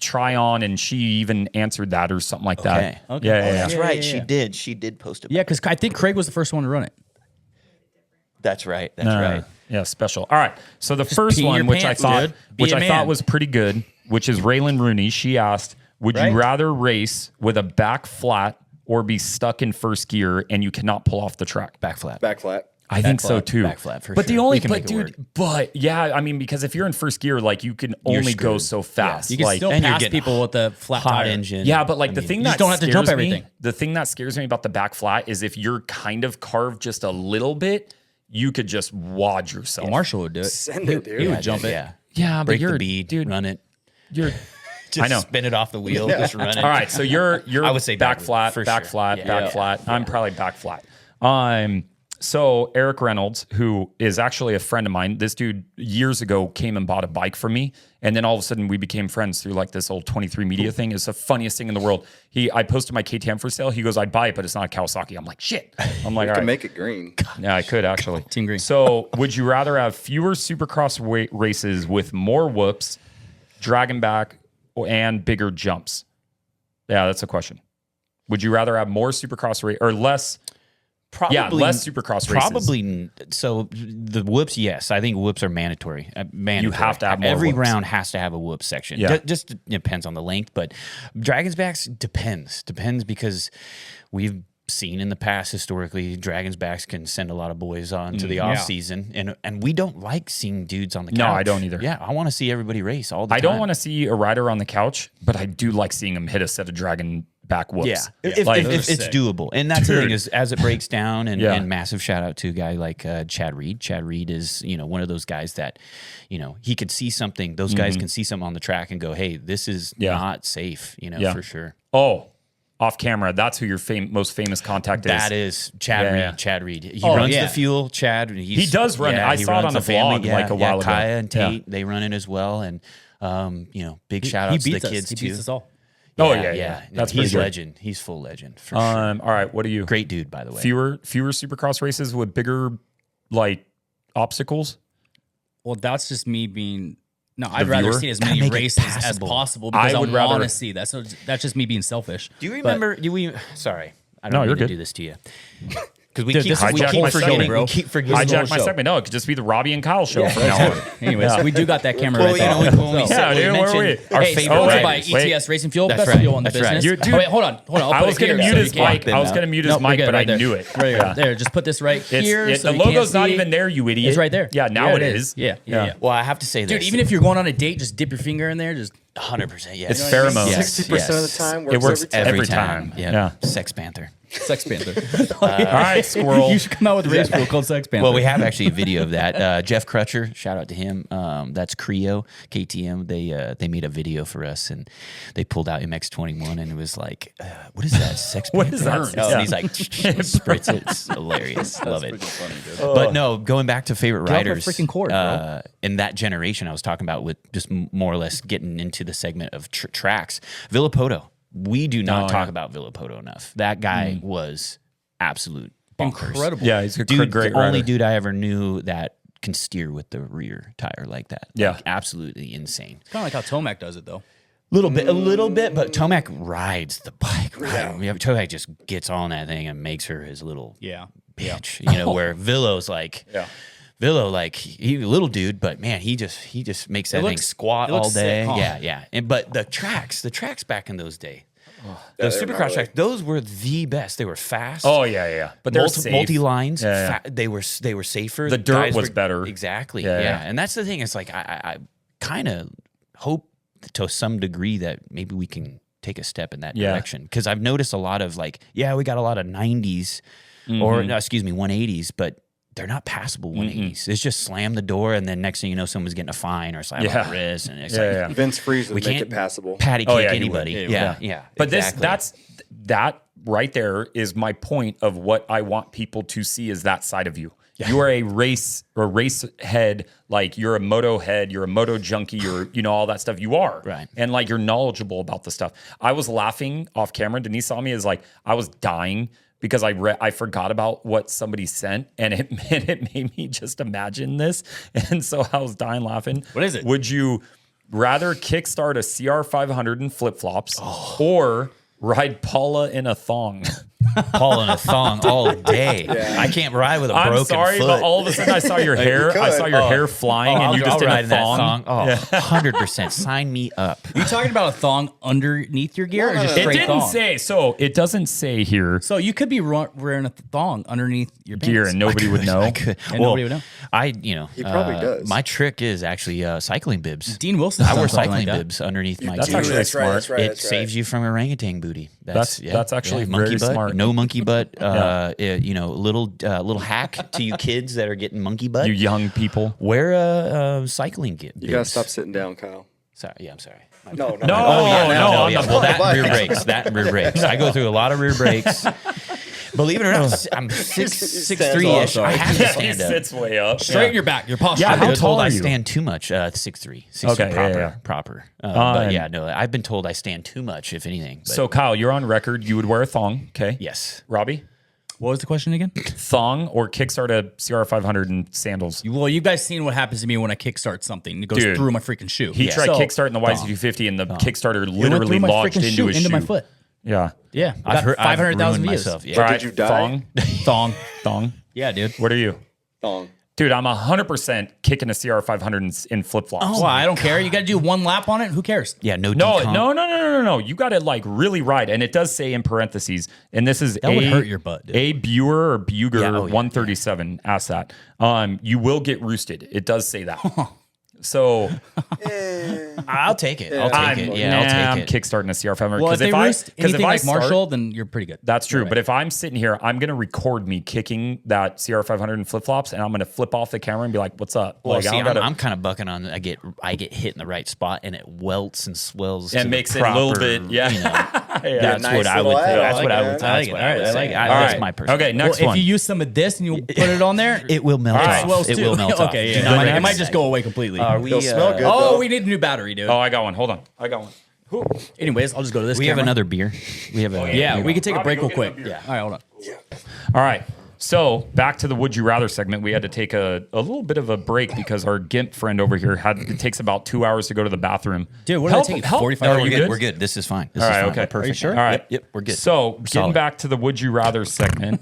try on, and she even answered that or something like that. Okay. Yeah, yeah, yeah. That's Yeah, right. yeah, yeah. She did post about Yeah, because I think Craig was the first one to run it. That's right. That's right. Yeah, special. All right. So the first pee in one, your which pants, I thought, dude. Be a man. was pretty good, which is Raylan Rooney. She asked, "Would Right. you rather race with a back flat or be stuck in first gear and you cannot pull off the track?" Back flat. Back flat. I think so flat. too. Back flat, for but the sure. only, We can but make it dude, work. but yeah, I mean, because if you're in first gear, like you can only go screwed. so fast. You can like, still and you're pass getting people with a flat Hot tire. engine. yeah, but like I the mean, thing you that just don't have to jump scares me- everything. the thing that scares me about the back flat is if you're kind of carved just a little bit, you could just wad yourself. Marshall would do it. Send it, dude. He would jump it. Yeah. Yeah, but Break you're the bead, dude. run it. You're Just I know. spin it off the wheel, just run it. all right. So you're I would say back back flat, for back sure. flat, Yeah. back Yeah. flat. I'm probably back flat. So Eric Reynolds, who is actually a friend of mine, this dude years ago came and bought a bike from me, and then all of a sudden we became friends through like this old 23 Media thing. It's the funniest thing in the world. I posted my KTM for sale. He goes, "I'd buy it, but it's not a Kawasaki." I'm like, "Shit." I'm like, You "All can right." make it green. Yeah, I could actually. Team Green. So, would you rather have fewer Supercross races with more whoops, dragging back, and bigger jumps? Yeah, that's a question. Would you rather have more Supercross or less? Probably less Supercross races. Probably. So the whoops, yes, I think whoops are mandatory. Mandatory. have to have more every whoops. round has to have a whoop section. Yeah. Just depends on the length, but dragons backs depends because we've seen in the past historically dragons backs can send a lot of boys on to the off season, and we don't like seeing dudes on the couch. No, I don't either. Yeah, I want to see everybody race all the I time. don't want to see a rider on the couch, but I do like seeing him hit a set of dragon back whoops. Yeah, if Like, it's sick. doable, and that's the Dude. thing is as it breaks down, and, Yeah. and massive shout out to a guy like Chad Reed. Chad Reed is one of those guys that he could see something. Those guys can see something on the track and go, "Hey, this is Yeah. not safe," Yeah. for sure. oh, off camera. That's who your most famous contact is. That is Chad Yeah, Reed. yeah. Chad Reed. He Oh, runs yeah. the fuel. Chad. He does run it. I he saw it runs on a the family. vlog, like, a while ago. Kaya and Yeah. Tate, they run it as well, and big shout He outs to the beats us. kids He too. beats us all. Oh, yeah. That's he's pretty good. legend. He's full legend for sure. All right. What are you? Great dude, by the way. Fewer Supercross races with bigger like obstacles. Well, that's just me being. No, I'd rather viewer? see as Gotta many make it races as passable. possible because I I would want rather- to see. That's just me being selfish. Do you But- remember? Sorry, I No, don't you're mean to good. do this to you because we Dude, keep, this is we hijack keep my forgetting. segment, bro. We keep forgetting. This is Hijack my show. segment. No, it could just be the Robbie and Kyle show from now on. Anyways, we do got that camera Well, right there. when we Yeah, said, dude, we where were mentioned we? our Hey, favorite sponsored riders. by ETS Racing Fuel, That's best right. fuel in the That's right. business. You- dude, oh, wait, hold on. I I'll was put it going to here mute so his you can't- mic. I was going to mute his Nope, you're mic, good, but right I there. knew it. Right Yeah. there. Just put this right here. It's, so the you can't logo's not see. even there, you idiot. It's right there. Yeah, now Yeah, it is. Yeah. Well, I have to say this, Dude, even if you're going on a date, just dip your finger in there. Just 100%, yes, It's pheromones. Yes, 60% of the time works It works every time. every time. Yeah. Yeah. Sex Panther. Sex Panther. All right, squirrel. You should come out with a race fuel called Sex Panther. Well, we have actually a video of that. Jeff Crutcher, shout out to him. That's Creo KTM. They made a video for us, and they pulled out MX-21, and it was like, what is that? Sex What Panther? is that? Oh, Yeah. and he's like, spritz it. It's hilarious. Love it. But no, going back to favorite Drop a riders, freaking cord, bro. in that generation, I was talking about with just more or less getting into the segment of tracks. Villapoto. We do not talk about Villapoto enough. That guy was absolute bonkers. Incredible. Yeah, he's a Dude, great the only rider. dude I ever knew that can steer with the rear tire like that. Yeah. Like, absolutely insane. Kind of like how Tomac does it, though. A little bit, but Tomac rides the bike. Right? Yeah. Tomac just gets on that thing and makes her his little bitch. Where Villo's like, Villo, like he a little dude, but man, he just makes that thing squat it all looks day. sick, huh? Yeah. But the tracks back in those days. The they were Supercross gnarly. tracks, those were the best. They were fast. Oh yeah. But they're safe. multi lines. Yeah. They were safer. The dirt Guys was were- better. Exactly. Yeah, Yeah, yeah. And that's the thing. It's like I kind of hope to some degree that maybe we can take a step in that Yeah. direction, because I've noticed a lot of like, we got a lot of 90s or no, excuse me, 180s, but they're not passable 180s. It's just slam the door, and then next thing you know, someone's getting a fine or slap on the wrist, and it's like Vince Freeze would we make can't it passable. patty Oh, cake yeah, he would. anybody. Yeah. Yeah. But exactly. that right there is my point of what I want people to see is that side of you. You are a race head, like you're a moto head, you're a moto junkie, you're all that stuff. You are. Right. And like you're knowledgeable about the stuff. I was laughing off camera. Denise saw me as like I was dying because I forgot about what somebody sent, and it made me just imagine this. And so I was dying laughing. What is it? Would you rather kickstart a CR500 in flip-flops or ride Paula in a thong? Paul in a thong all day. I can't ride with a broken I'm sorry, foot. but all of a sudden I saw your hair. I saw your hair flying, and you just in a thong. Oh, 100%. Sign me up. You talking about a thong underneath your gear or just It straight didn't thong? say. So it doesn't say here So you could be wearing a thong underneath your pants. gear, and nobody would know. And nobody would know. He probably does. My trick is actually cycling bibs. Dean Wilson. I wear something cycling like that. bibs underneath my That's gear. actually That's right, smart. that's right, It that's right. saves you from orangutan booty. That's actually monkey very butt. smart. No monkey butt. Little hack to you kids that are getting monkey butt. You young people. Wear a cycling bib. You gotta stop sitting down, Kyle. Sorry, I'm sorry. No. Oh, no, on the Well, that bike. rear brakes. That rear brakes. I go through a lot of rear brakes. Believe it or not, I'm 6'3" ish. I have to Yeah, he stand up. sits way up. Straighten your back. Your posture. Yeah, I've how been told tall I are you? stand too much. 6'3". 6'3" Okay, proper. yeah. Proper. But yeah, no, I've been told I stand too much, if anything. But So Kyle, you're on record. You would wear a thong, okay? yes. Robbie, What was the question again? thong or kickstart a CR500 in sandals? Well, you guys seen what happens to me when I kickstart something. It goes Dude. through my freaking shoe. He tried So, kickstarting the thong. YZ250, and the Kickstarter It went literally through my lodged freaking into shoe, his into shoe. my foot. Yeah. Yeah, I've heard 500,000 views. myself. Yeah. All right, Did you die? Thong. Thong. Yeah, dude. What are you? Thong. Dude, I'm 100% kicking a CR500 in flip-flops. Well, I don't care. You got to do one lap on it. Who cares? Yeah, no No, decomp. no. You got to like really ride. And it does say in parentheses, and this is That would hurt your butt, dude. A Buer or Buger Yeah, oh, yeah, 137 asked that. You will get roosted. It does say that. So I'll take it. I'll I'm, take it. Yeah, I'm I'll take it. kickstarting a CR500. Well, if they roost anything like start- Marshall, then you're pretty good. That's true. Right. But if I'm sitting here, I'm going to record me kicking that CR500 in flip flops, and I'm going to flip off the camera and be like, "What's up?" Well, Like, I see, don't gotta- I'm kind of bucking on. I get hit in the right spot, and it welts and swells And to makes the it a little proper, bit- yeah. You know, Yeah. that's Nice what I would little think. add-on. That's what I would. I like That's it. what All right, I would I say. like it. All That's right. my personal. Okay, next Well, one. if you use some of this and you put it on there, It will melt All off. right. swells It too. will melt off. Okay, Do yeah. not It make might a just go away completely. Are we? It'll smell good. Oh, though. we need a new battery, dude. Oh, I got one. Hold on. I got one. Anyways, I'll just go to this. We have camera. another beer. We have a. Yeah, we can take a Robbie, break go real get quick. that beer. Yeah. All right, hold on. All right. So back to the Would You Rather segment. We had to take a little bit of a break because our GIMP friend over here it takes about 2 hours to go to the bathroom. Dude, what did I take? 45 Are minutes? you We're good? good. We're good. This is fine. This All is right, fine. okay. We're perfect. Are you sure? All right. Yep, we're good. So getting solid. back to the Would You Rather segment,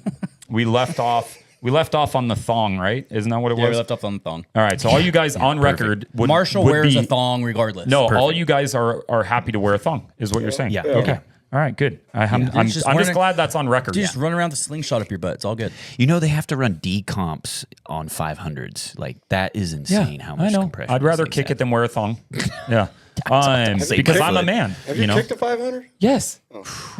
we left off on the thong, right? Isn't that what it Yeah, was? we left off on the thong. All right. So all you guys on record would Marshall would wears be, a thong regardless. No, all Perfect. you guys are happy to wear a thong, is what you're saying. Yeah. Okay. Yeah. All right. Good. I'm just I'm just running- glad that's on record. Dude, just run around the slingshot up your butt. It's all good. You know they have to run decomps on 500s. Like that is insane. How much I know. compression? I'd rather these kick things it than wear a thong. Yeah. say Because my I'm a foot. man. Have you you know. kicked a 500? Yes.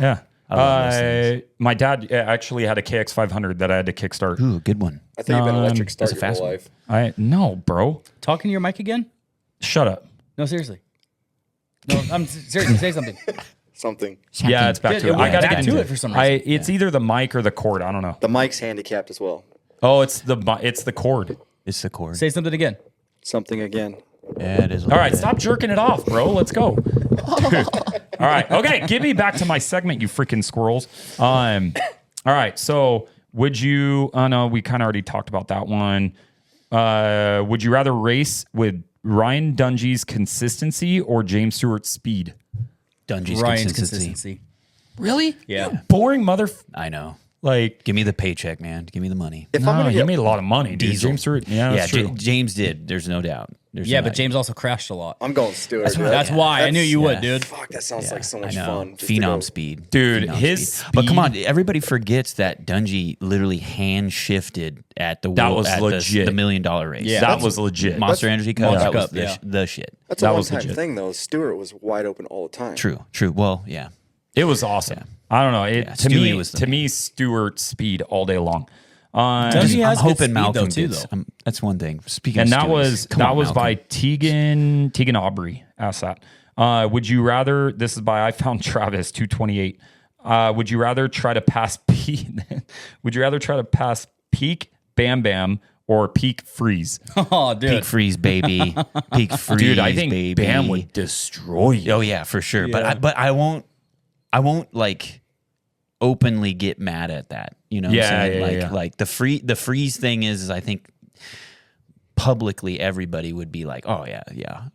Yeah. love those things. My dad actually had a KX 500 that I had to kickstart. have. Ooh, good one. I think you've been electric that's start a your fast whole one. life. No, bro. Talking to your mic again? Shut up. No, seriously. No, I'm seriously. Say something. Something. Yeah, it's back Yeah, to it. yeah, I got to back get to into it for some reason. It's either the mic or the cord. I don't know. The mic's handicapped as well. Oh, it's the cord. It's the cord. Say something again. Something again. Yeah, it is. All right, stop jerking it off, bro. Let's go. Dude. All right, okay. Give me back to my segment, you freaking squirrels. All right, so would you? Oh no, we kind of already talked about that one. Would you rather race with Ryan Dungey's consistency or James Stewart's speed? Dungy's Ryan's consistency. consistency. Really? Yeah. You boring mother. I know. Like, Give me the paycheck, man. Give me the money. If I'm no, gonna he get made a lot of money, dude. Diesel. James Stewart, yeah, that's true. James did. There's no doubt. Yeah, but James also crashed a lot. I'm going Stewart. That's, dude. why I knew you would, yeah. dude. Fuck, that sounds like so I much know. fun. just to go- Phenom speed. Dude, Phenom his speed. But come on, speed- everybody forgets that Dungey literally hand shifted at the That world- was at legit. the $1 million race. Yeah. that was legit. Monster Energy Cup. Monster That was Cup, the, yeah. the shit. That's That a was one-time legit. thing, though. Stewart was wide open all the time. True. Well, yeah. It was awesome. I don't know. To Stewie me, was the to man. me, Stewart speed all day long. Does he I'm has good hoping speed, Malcolm though, too, gets. though. That's one thing. Speaking And of that Stewies, come on, was Malcolm. by Tegan Aubrey asked that. Would you rather? This is by I found Travis 228. Would you rather try to pass Would you rather try to pass Peak Bam Bam or Peak Freeze? Oh, dude. Peak freeze, baby. Peak freeze, Dude, I think baby. Bam would destroy you. Oh yeah, for sure. But I won't like openly get mad at that. You know what Yeah, I'm saying? yeah, yeah. Like the freeze thing is I think publicly everybody would be like, oh yeah.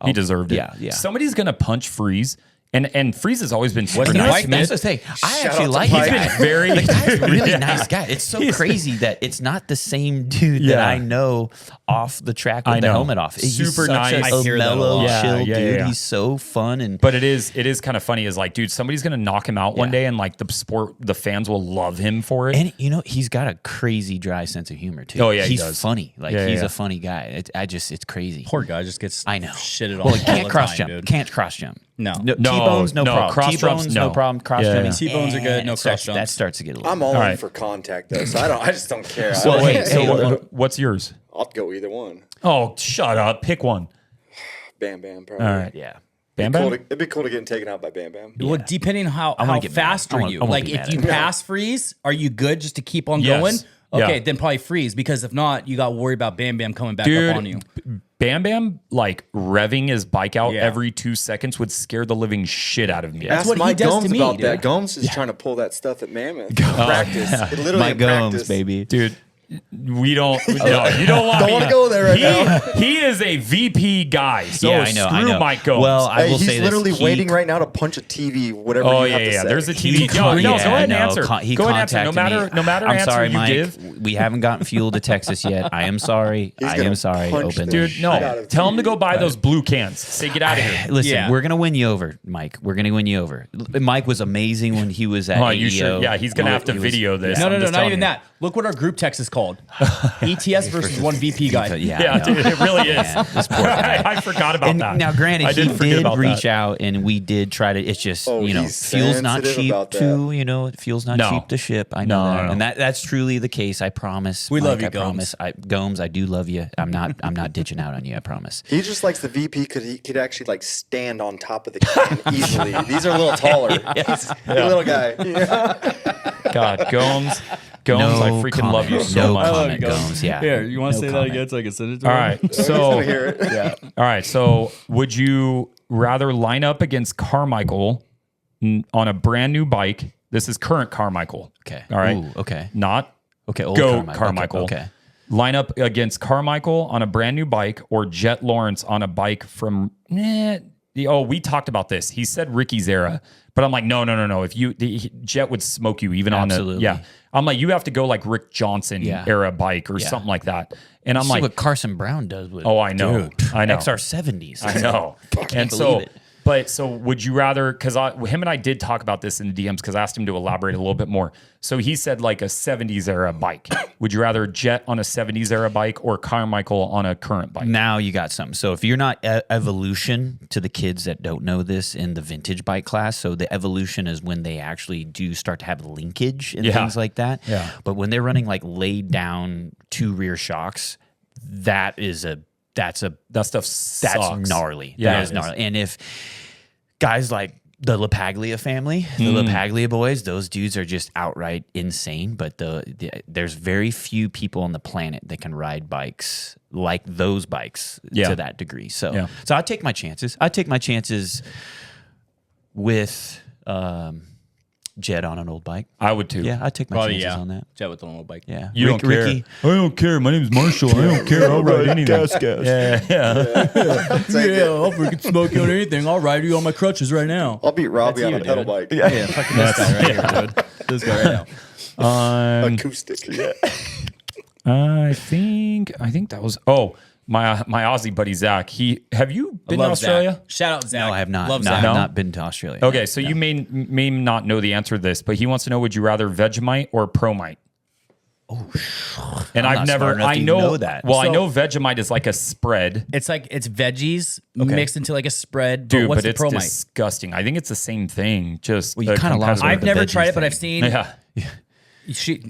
He deserved it. Yeah. Somebody's gonna punch Freeze, and Freeze has always been super Wasn't he nice. Pike, That's the thing. I Shout actually out to like Pike. him. He's been very- the guy's a really Yeah. nice guy. It's so He's- crazy that it's not the same dude that Yeah. I know off the track with I the know. helmet off. He's Super such nice. I a hear that a mellow, lot. Yeah, chill yeah, dude. yeah. He's so fun and But it is kind of funny. Is like, dude, somebody's gonna knock him out one Yeah. day, and like the fans will love him for it. And he's got a crazy dry sense of humor too. Oh, yeah, he he's does. funny. Like Yeah, he's yeah. a funny guy. It's crazy. Poor guy just gets I know. shitted on Well, he all can't the cross time, jump. dude. Can't cross jump. No. T-bones, no problem. cross T-bones, jumps, no no. problem. Cross Yeah. jumping. T-bones are good, no it starts- cross jumps. That starts to get a little. I'm all All in right. for contact, though, so I just don't care. So wait, hey, what's yours? I'll go either one. Oh, shut up. Pick one. Bam Bam, probably. All right. yeah. Bam Cool Bam. to- it'd be cool to get taken out by Bam Bam. Well, depending how wanna get fast mad. are I you? wanna Like, be if mad you at it. pass freeze, are you good just to keep on Yes. going? Okay, Yeah. then probably freeze, because if not, you got to worry about Bam Bam coming back up on you. Dude, Bam Bam, like revving his bike out Yeah. every 2 seconds would scare the living shit out of me. That's Ask what he Mike does Gomes to me, about dude. that. Gomes is trying to pull that stuff at Mammoth. Practice. It literally Mike in Gomes, practice. baby. Dude, we don't. No, you don't want. Don't me wanna go there right now. He is a VP guy, so Yeah, I know. screw Mike Gomes. Well, I Hey, will he's say this. literally He- waiting right now to punch a TV, whatever oh you yeah, have to yeah. say. There's a TV. He No, con- no, yeah, go ahead and no, answer. he Go ahead and answer. No contacted matter, me. no matter I'm answer sorry, you Mike. give. We haven't gotten fuel to Texas yet. I am sorry. He's I gonna am sorry. punch the Openly. Dude, no. Shit out of Tell him to TV. go buy those blue cans. Say, get out of here. Listen, Yeah. we're gonna win you over, Mike. We're gonna win you over. Mike was amazing when he was at Oh, AEO. you sure? Yeah, he's gonna have to He was- video this. No, I'm no, just not telling even you. that. Look what our group text is called. ETS versus one VP guy. Yeah, Yeah, I know. dude, it really is. Man, this poor guy. I forgot about And that. now, granted, I he did forget about reach that. out, and we did try to. It's just Oh, he's fuel's not sensitive cheap about that. to fuel's not No. cheap to ship. I know No, that, no. and that's truly the case. I promise. We Mike, love you, I promise. Gomes, I do love you. I'm not ditching out on you. I promise. He just likes the VP because he could actually like stand on top of the can easily. These are a little taller. He's a little guy. God, Gomes, I freaking love you comment. so No much. comment, Gomes. Yeah. Here, you want to No say comment. that again so I can send it to All him? right, He's so gonna hear it. all right, so would you rather line up against Carmichael on a brand new bike? This is current Carmichael. Okay. All right. Ooh, okay. Not Okay. Old go Carmichael. Carmichael. Okay. Line up against Carmichael on a brand new bike or Jet Lawrence on a bike from. We talked about this. He said Ricky's era, but I'm like, no. If Jet would smoke you even on Absolutely. the yeah. I'm like, you have to go like Rick Johnson Yeah. era bike or Yeah. something like that. And I'm See like, what Carson Brown does with. oh, I know, I know. XR70s. I know. And so, believe it. but so would you rather, because him and I did talk about this in the DMs because I asked him to elaborate a little bit more. So he said like a 70s era bike. Would you rather Jet on a 70s era bike or Carmichael on a current bike? Now you got something. So if you're not evolution to the kids that don't know this in the vintage bike class, so the evolution is when they actually do start to have linkage and Yeah. things like that. Yeah. But when they're running like laid down 2 rear shocks, that's That stuff sucks. gnarly. Yeah, That it is is. gnarly. And if guys like the LaPaglia family, the LaPaglia boys, those dudes are just outright insane. But there's very few people on the planet that can ride bikes like those bikes Yeah. to that degree. So, Yeah. so I take my chances. I take my chances with jet on an old bike. I would too. Yeah, I'd take my Probably, chances on that. Jet with an old bike. Yeah. You don't care. Ricky. I don't care. My name's Marshall. I don't care. I'll ride anything. Yeah. Yeah, I'll freaking smoke you on anything. I'll ride you on my crutches right now. I'll beat Robbie That's on you, a pedal dude. bike. Yeah, fucking this guy right here, dude. This guy right now. Acoustic. Yeah. I think that was my Aussie buddy Zach. Have you been to Love Australia? Zach. Shout out Zach. No, I have not. Love No, I Zach. have not been to Australia. Okay, so you may not know the answer to this, but he wants to know: would you rather Vegemite or Promite? And I'm I've not never. smart enough I to know, know that. Well, I So- know Vegemite is like a spread, It's like it's veggies mixed into like a spread. dude, but what's but it's the Promite? disgusting. I think it's the same thing. Just Well, you a kinda lost competitor. I've the never veggies tried it, but thing. I've seen. Yeah.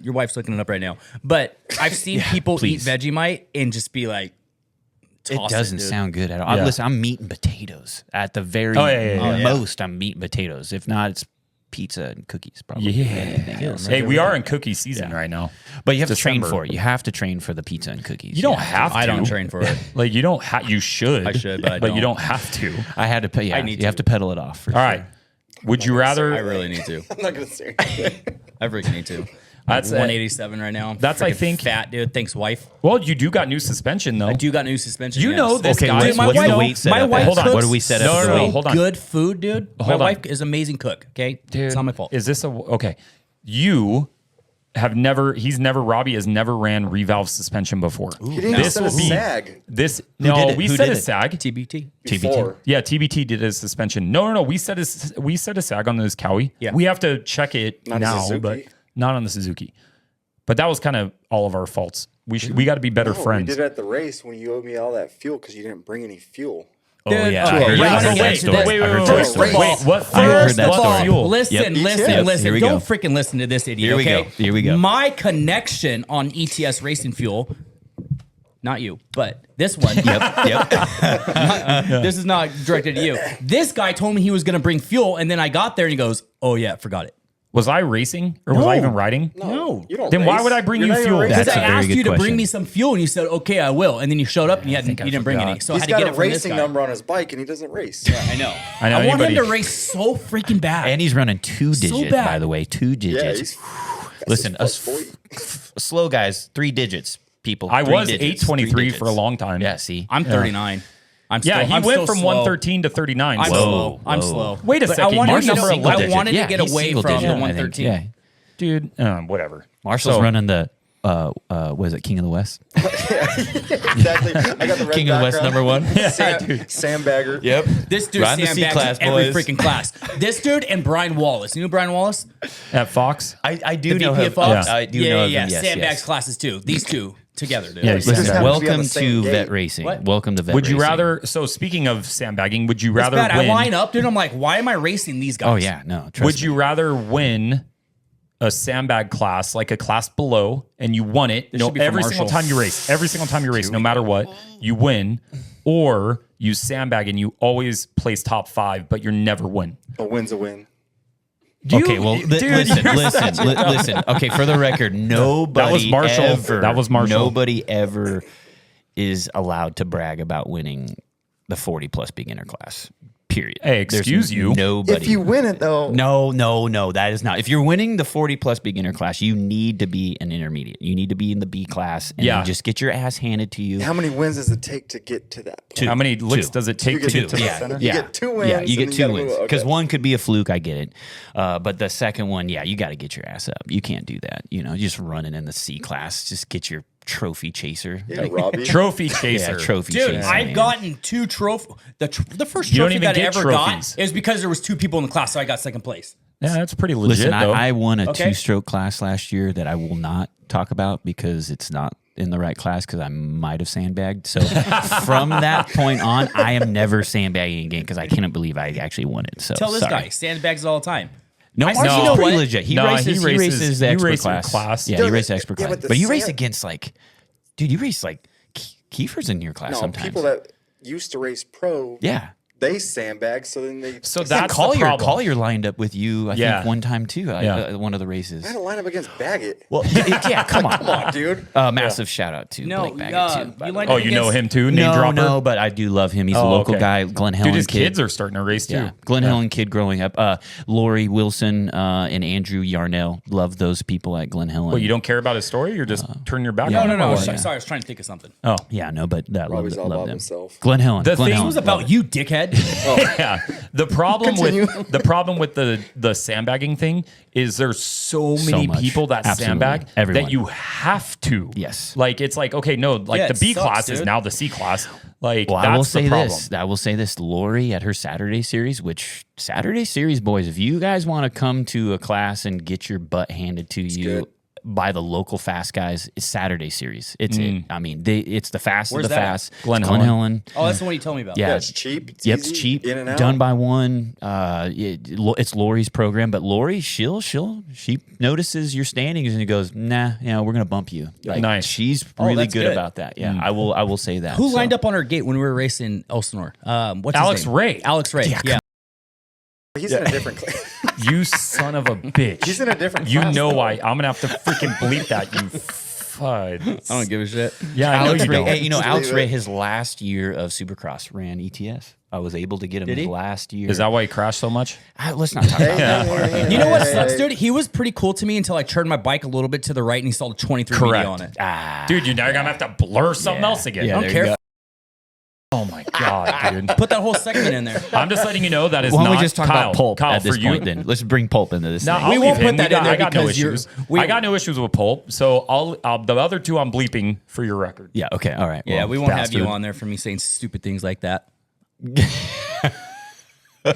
Your wife's looking it up right now. But I've seen people please. eat Vegemite and just be like, It toss doesn't dude. sound good at all. Yeah. Listen, I'm meat and potatoes. At the very yeah. most, I'm meat and potatoes. If not, it's pizza and cookies, probably. Yeah. Anything else. Hey, we are in cookie season right now. But you have to train December. for it. You have to train for the pizza and cookies. You don't have to. I don't train for it. Like you don't have. You should. I should, but I you don't. don't have to. I had to pay. Yeah, I need you have to. to pedal it off. For All right. Would you rather? I really need to. I'm not gonna say anything. I freaking need to. That's That's 187 right now. that's, I Freaking think- fat dude. Thanks, wife. Well, you do got new suspension though. I do got new suspension. You yes. know this Okay, guy. what's, Dude, my what's wife- the weight set my up wife at? Hold on. cooks What do we set up No, for no, the no, weight? hold on. Good food, dude. Hold my on. wife is an amazing cook. Okay, Dude, it's not my fault. Is this okay? Robbie has never ran revalve suspension before. He didn't This set will a be sag this. did No, it? we Who set did a it? sag. TBT. before. Yeah, TBT did his suspension. No. We set a sag on this Cowie. Yeah. We have to check it Not a now, Suzuki? but not on the Suzuki. But that was kind of all of our faults. We got to be better No, friends. We did it at the race when you owed me all that fuel because you didn't bring any fuel. Oh yeah, okay, I heard yeah, that so story. wait, I heard wait, that wait, story. wait. Wait, what? I heard First that of all, story. fuel. Listen, Yep. listen. Here we Don't go. freaking listen to this idiot. Here we okay? go. Here we go. My connection on ETS racing fuel. Not you, but this one. Yep. This is not directed at you. This guy told me he was going to bring fuel, and then I got there and he goes, "Oh yeah, forgot it." Was I racing or was I No. even riding? No. You don't Then why race. would I bring You're you not even fuel? racing. Because That's I a very asked good you to bring question. me some fuel, and you said, "Okay, I will," and then you showed up and you didn't bring any. So I He's had to got get a it from this racing guy. number on his bike and he doesn't race. I know. I know I want him anybody- to race so freaking bad. And he's running 2 digits, bad. by the way. 2 Yeah, digits. he's Listen, that's us his first boy. slow guys, 3 digits, people. I 3 was digits, 823 3 for a long time. Yeah, see? I'm 39. I'm Yeah, still, he I'm went still from slow. 113 to 39. I'm so- slow. I'm whoa. slow. Wait a But second, I wanted Marshall's to get, single I digit. wanted to Yeah, get he's away single from digit, the I think. 113. Yeah. dude, whatever. Marshall's So- running the, was it King of the West? Exactly. I got the red King of the West background. '1. Sandbagger. Yep. This dude Riding the sandbags C-class, every boys. freaking class. This dude and Brian Wallace. You know Brian Wallace? At Fox. I do The know VP him. of Fox? I do know yeah. him. Yes, Sandbags yes. classes too. These two together, dude. Yeah, Like, he's Just sandbag. happens to be on Welcome the same to gate. vet racing. What? Welcome to vet Would you racing. rather? So speaking of sandbagging, would you it's rather bad. I win? line up, dude. I'm like, why am I racing these guys? Oh, yeah. No. Trust Would me. you rather win a sandbag class, like a class below, and you won it? should be for Every single Marshall. time you race, no matter what, you win, or you sandbag and you always place top 5, but you never win. A win's a win. Okay, well, listen. Okay, for the record, nobody That was Marshall. ever, That was Marshall. Nobody ever is allowed to brag about winning the 40-plus beginner class, period. Hey, excuse you. Nobody. If you win it though, No, that is not. If you're winning the 40-plus beginner class, you need to be an intermediate. You need to be in the B class and Yeah. then just get your ass handed to you. how many wins does it take to get to that point? How many licks 2. does it take You to get get to two. the Yeah. center? You get 2 wins. Yeah, you and get then 2 gotta wins move- because okay. one could be a fluke. I get it, but the second one, yeah, you got to get your ass up. You can't do that. Just running in the C class. Just get your trophy chaser. Yeah, Robbie. Trophy Yeah, chaser. trophy Dude, chaser. I've man. gotten 2 trophies. The first You don't trophy even that I get ever trophies. got is because there was 2 people in the class, so I got second place. Yeah, that's pretty legit. Listen, though. I won a Okay. 2-stroke class last year that I will not talk about because it's not in the right class because I might have sandbagged. So from that point on, I am never sandbagging again because I cannot believe I actually won it. So Tell this sorry. guy, sandbags all the time. No, I said, Marshall's you know pretty what? legit. He No, races the you expert race in class. class. Yeah, Yeah, he races but- expert yeah, class. but But the you race sand- against dude, you race Kiefer's in your class No, sometimes. people that used to race pro. Yeah. they sandbag, so then they. So Yeah, that's the problem. Collier lined up with you, I Yeah. think, one time too. One of the races. I had to line up against Baggett. Well, yeah, come on. Come on, dude. Massive shout out to No, Blake Baggett, too. by the way. Oh, you know him too? Name dropper? No, but I do love him. He's a Oh, local okay. guy. Glen Helen Dude, his kid. kids are starting to race too. Yeah, Glen Helen kid growing up. Lori Wilson and Andrew Yarnell. Love those people at Glen Helen. Well, you don't care about his story? You're just turning your back No, on no, him? no. or what? Sorry, I was trying to think of something. Oh. Yeah, no, but that Probably love, all love about them. himself. Glen Helen. The Glen thing It Helen. was about you, dickhead. Yeah. The problem Continue. with the sandbagging thing is there's so many much. people that Absolutely. sandbag Everyone. that you have to. Yes. Like it's like, okay, no, like Yeah, the it B sucks, class is dude. now the C class. Like Well, that's I will the say problem. this. I will say this. Lori at her Saturday series, which Saturday series boys, if you guys want to come to a class and get your butt handed to you good. by the local fast guys, it's Saturday series. It's it. I mean, it's the fast Where's of the that at? fast. Glen It's Helen. Oh, that's the one you told me about. Yeah. Yeah, it's cheap. It's Yep, easy, it's cheap. In and out. Done by one. It's Lori's program, but Lori, she notices your standings and goes, nah, we're gonna bump you. Like, Nice. She's really that's good good. about that. Yeah, I will say that. Who So- lined up on our gate when we were racing Elsinore? What's Alex his name? Ray. Alex Ray. Yeah. He's in a different class. You son of a bitch. He's in a different You class, know though. why. I'm gonna have to freaking bleep that, you fud. I don't give a shit. Yeah, I know Alex you Ray, don't. hey, Just Alex leave Ray, it. his last year of Supercross ran ETS. I was able to get him Did his he? last year. Is that why he crashed so much? Let's not talk about that. You know what sucks, dude? He was pretty cool to me until I turned my bike a little bit to the right and he saw the 23 Correct. video on it. Dude, you're now gonna have to blur something else again. Yeah, I there don't you care. go. Oh my god, dude. Put that whole segment in there. I'm just letting you know that is Why not don't we just talk Kyle. about Pulp Kyle, at this for you. point then? Let's bring Pulp into this No, thing. I'll We leave won't him. put that in there I got no because you're- issues. we- I got no issues with Pulp. So I'll the other two I'm bleeping for your record. Yeah, okay, all right. Yeah, well, we won't have bastard. you on there for me saying stupid things like that.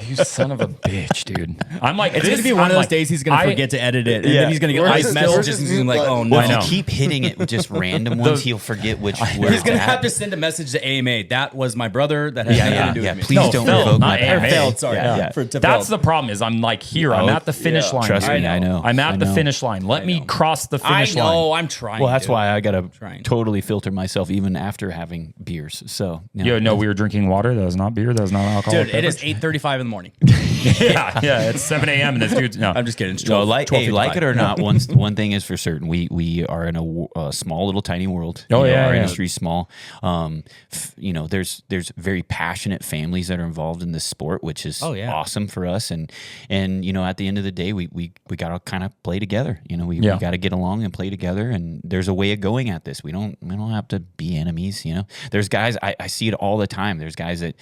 You son of a bitch, dude. I'm like, It's going to be one of those days he's going to forget to edit it. And then he's going to get Where's ice his- messages where's and his he's gonna be like, mute oh button? no. Well, if I you know. keep hitting it with just random ones, he'll forget which word He's going to it's have at. to send a message to AMA. That was my brother. That has Yeah, nothing yeah, to do yeah. with me. Please No, don't Phil, revoke not my AMA. power. Failed, sorry. Yeah, yeah. To That's Phil. the problem is I'm like here. I'm Oh, at the finish line. Trust dude. me, I know. I'm at I the know. finish line. Let me know. cross the I finish line. know. I'm trying. Well, that's dude. why I got to Trying. totally filter myself even after having beers. So, Yo, no, we were drinking water. That was not beer. That was not alcohol. Dude, it is 8:35 in the morning. yeah. It's 7 a.m. and this dude's no. I'm just kidding. It's So 12, like 12:55. like it or not, one thing is for certain: we are in a small little tiny world. Oh, You know, yeah, our yeah. industry's small. There's very passionate families that are involved in this sport, which is Oh, yeah. awesome for us. And at the end of the day, we got to kind of play together. We Yeah. got to get along and play together. And there's a way of going at this. We don't have to be enemies. There's guys I see it all the time. There's guys that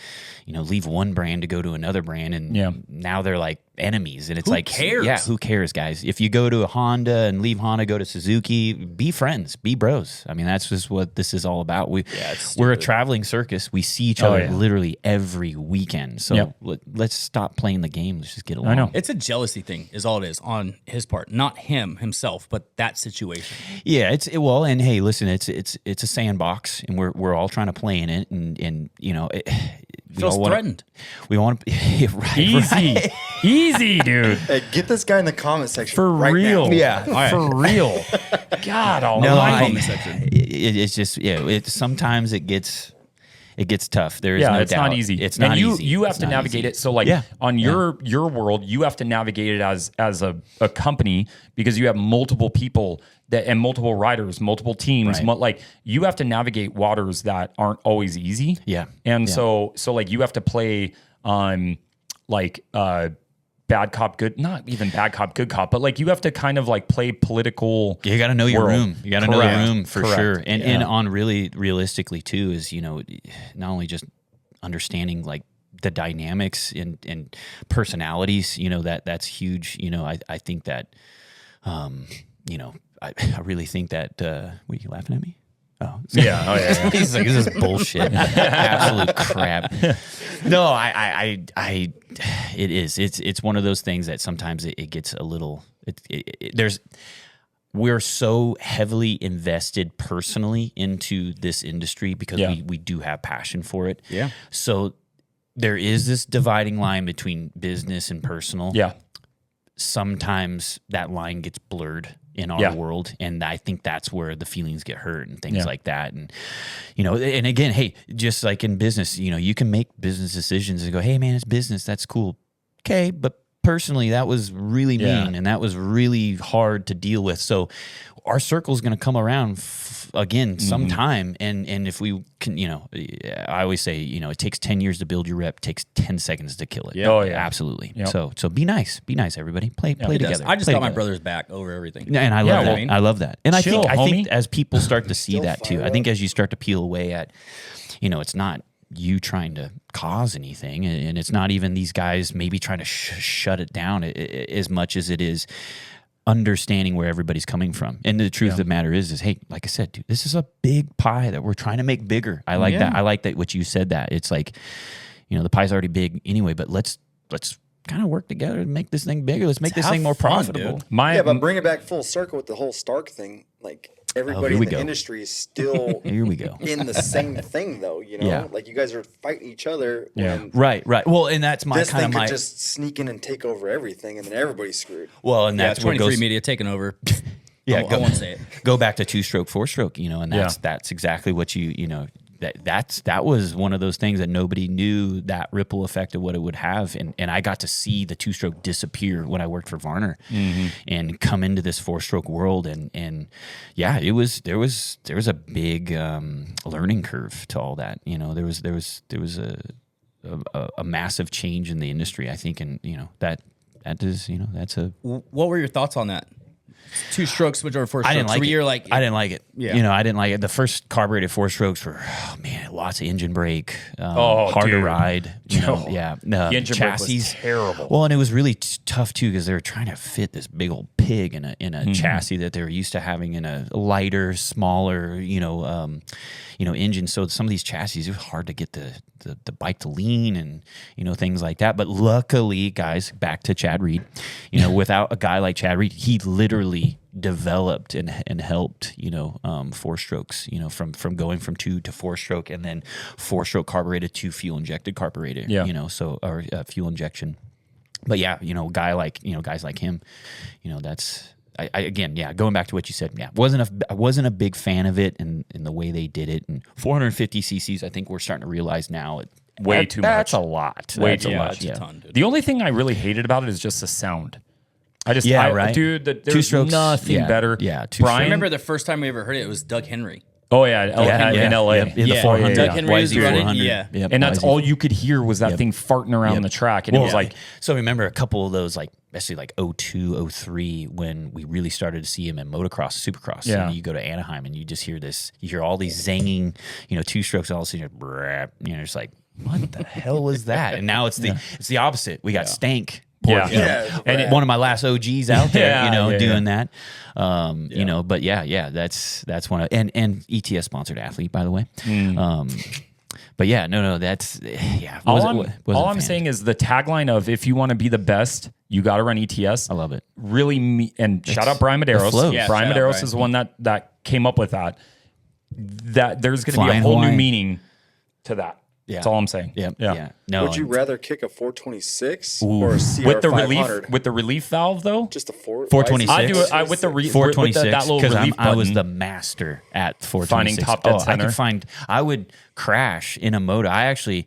leave one brand to go to another brand, and Yeah. now they're like enemies. And it's Who like, cares? yeah, who cares, guys? If you go to a Honda and leave Honda, go to Suzuki, be friends, be bros. I mean, that's just what this is all about. We're a traveling circus. We see each other yeah. literally every weekend. So Yep. let's stop playing the game. Let's just get along. I know. It's a jealousy thing, is all it is on his part. Not himself, but that situation. Yeah, and hey, listen, it's a sandbox, and we're all trying to play in it, and we Feels all wanna- threatened. We want to right, Easy. right. Easy, dude. Hey, get this guy in the comment section For right real. now. Yeah. All right. For real. God No, almighty. comment section. it's just sometimes it gets tough. There is Yeah, no it's doubt. not easy. It's not you, easy. You have It's to not navigate easy. it. So, like Yeah. on your world, you have to navigate it as a company because you have multiple people and multiple riders, multiple teams. Right. Like you have to navigate waters that aren't always easy. Yeah. and Yeah. so like you have to play bad cop, good, not even bad cop, good cop, but like you have to kind of like play political. You got to know your world. room. You got to know the Correct. room for Correct. sure. And Yeah. on really realistically too is not only just understanding like the dynamics and personalities. That's huge. I think that I really think that. What are you laughing at me? Oh Yeah. Oh yeah. He's like, this is bullshit. Absolute crap. No, it is. It's one of those things that sometimes it gets a little. We're so heavily invested personally into this industry because Yeah. we do have passion for it. Yeah. So there is this dividing line between business and personal. Yeah. Sometimes that line gets blurred in our world, and I think that's where the feelings get hurt and things like that. And and again, hey, just like in business, you can make business decisions and go, hey man, it's business, that's cool, okay, but personally, that was really mean and that was really hard to deal with. So our circle is going to come around again sometime. And if we can, I always say, it takes 10 years to build your rep, takes 10 seconds to kill it. Yeah. Oh, yeah. Absolutely. Yep. So be nice, everybody. Play together. I just Play got my together. brother's back over everything. And I love that. well, I love that. And chill, I think homie. as people start to see Still that too, fire I think up. as you start to peel away at, it's not you trying to cause anything, and it's not even these guys maybe trying to shut it down as much as it is understanding where everybody's coming from. And the truth of the matter is, hey, like I said, dude, this is a big pie that we're trying to make bigger. I like that. I like that what you said, that it's like, the pie's already big anyway, but let's kind of work together to make this thing bigger. Let's make this have thing more fun, profitable. dude. Yeah, but bring it back full circle with the whole Stark thing. Like everybody here we in the go. industry is still Here we go. in the same thing, though. Yeah. Like you guys are fighting each other. Yeah. When Right. Well, and that's my this kind thing of could my just sneak in and take over everything, and then everybody's screwed. well, and Yeah, that's what 23 goes. media taking over. Yeah, I won't say it. Go back to 2-stroke, 4-stroke, and that's exactly what that was one of those things that nobody knew, that ripple effect of what it would have. And I got to see the 2-stroke disappear when I worked for Varner and come into this 4-stroke world. And yeah, there was a big learning curve to all that. There was a massive change in the industry, I think. And, that is, that's a, What were your thoughts on that? 2 strokes, switch over 4 strokes. I didn't like so it. You're like, I didn't like it. Yeah. I didn't like it. The first carbureted 4 strokes were, lots of engine brake, Oh, hard to dude. ride. Oh, The engine brake was terrible. Well, and it was really tough too because they were trying to fit this big old pig in a chassis that they were used to having in a lighter, smaller, engine. So some of these chassis, it was hard to get the bike to lean and things like that. But luckily, guys, back to Chad Reed, without a guy like Chad Reed, he literally developed and helped 4 strokes, from going from 2 to 4 stroke, and then 4 stroke carbureted to fuel injected carburetor. Or fuel injection. But yeah, guys like him, that's. I again, going back to what you said, I wasn't a big fan of it and the way they did it. And 450 cc's, I think we're starting to realize now, Way too That's much. a lot. Way That's too a lot. it's a ton, dude. The only thing I really hated about it is just the sound. Right. Dude, there's 2 strokes, nothing better. Yeah, 2 Brian, I remember the first time we ever heard it, it was Doug Henry. oh yeah, in LA. Yep, in the Yeah, 400. Doug Henry was YZ running, 400. yeah. Yep, And that's YZ. all you could hear was that thing farting around Yep. the track. And it was like, So remember a couple of those, like especially like 02, 03, when we really started to see him in motocross, supercross. Yeah. And you go to Anaheim and you just hear this, you hear all these zanging, 2 strokes, and all of a sudden you're just like, what the hell was that? And now it's the opposite. We got Stank. yeah. And one of my last OGs out there, Yeah, doing that. But that's one of, and ETS sponsored athlete, by the way. But that's all wasn't a I'm fan. saying is the tagline of if you want to be the best, you got to run ETS. I love it. Really, and shout out Brian Medeiros. flows. Yeah, Brian shout out Medeiros Brian. is the one that came up with that. That there's going to be a Flying whole Hawaii. new meaning to that. Yeah. That's all I'm saying. Yeah. No. Would you and rather kick a 426 or a CR500? with the relief valve though? Just a 4. 426. I do it with the 426 that little because relief I was button. the master at 426. Finding top dead center. I would crash in a Moto. I actually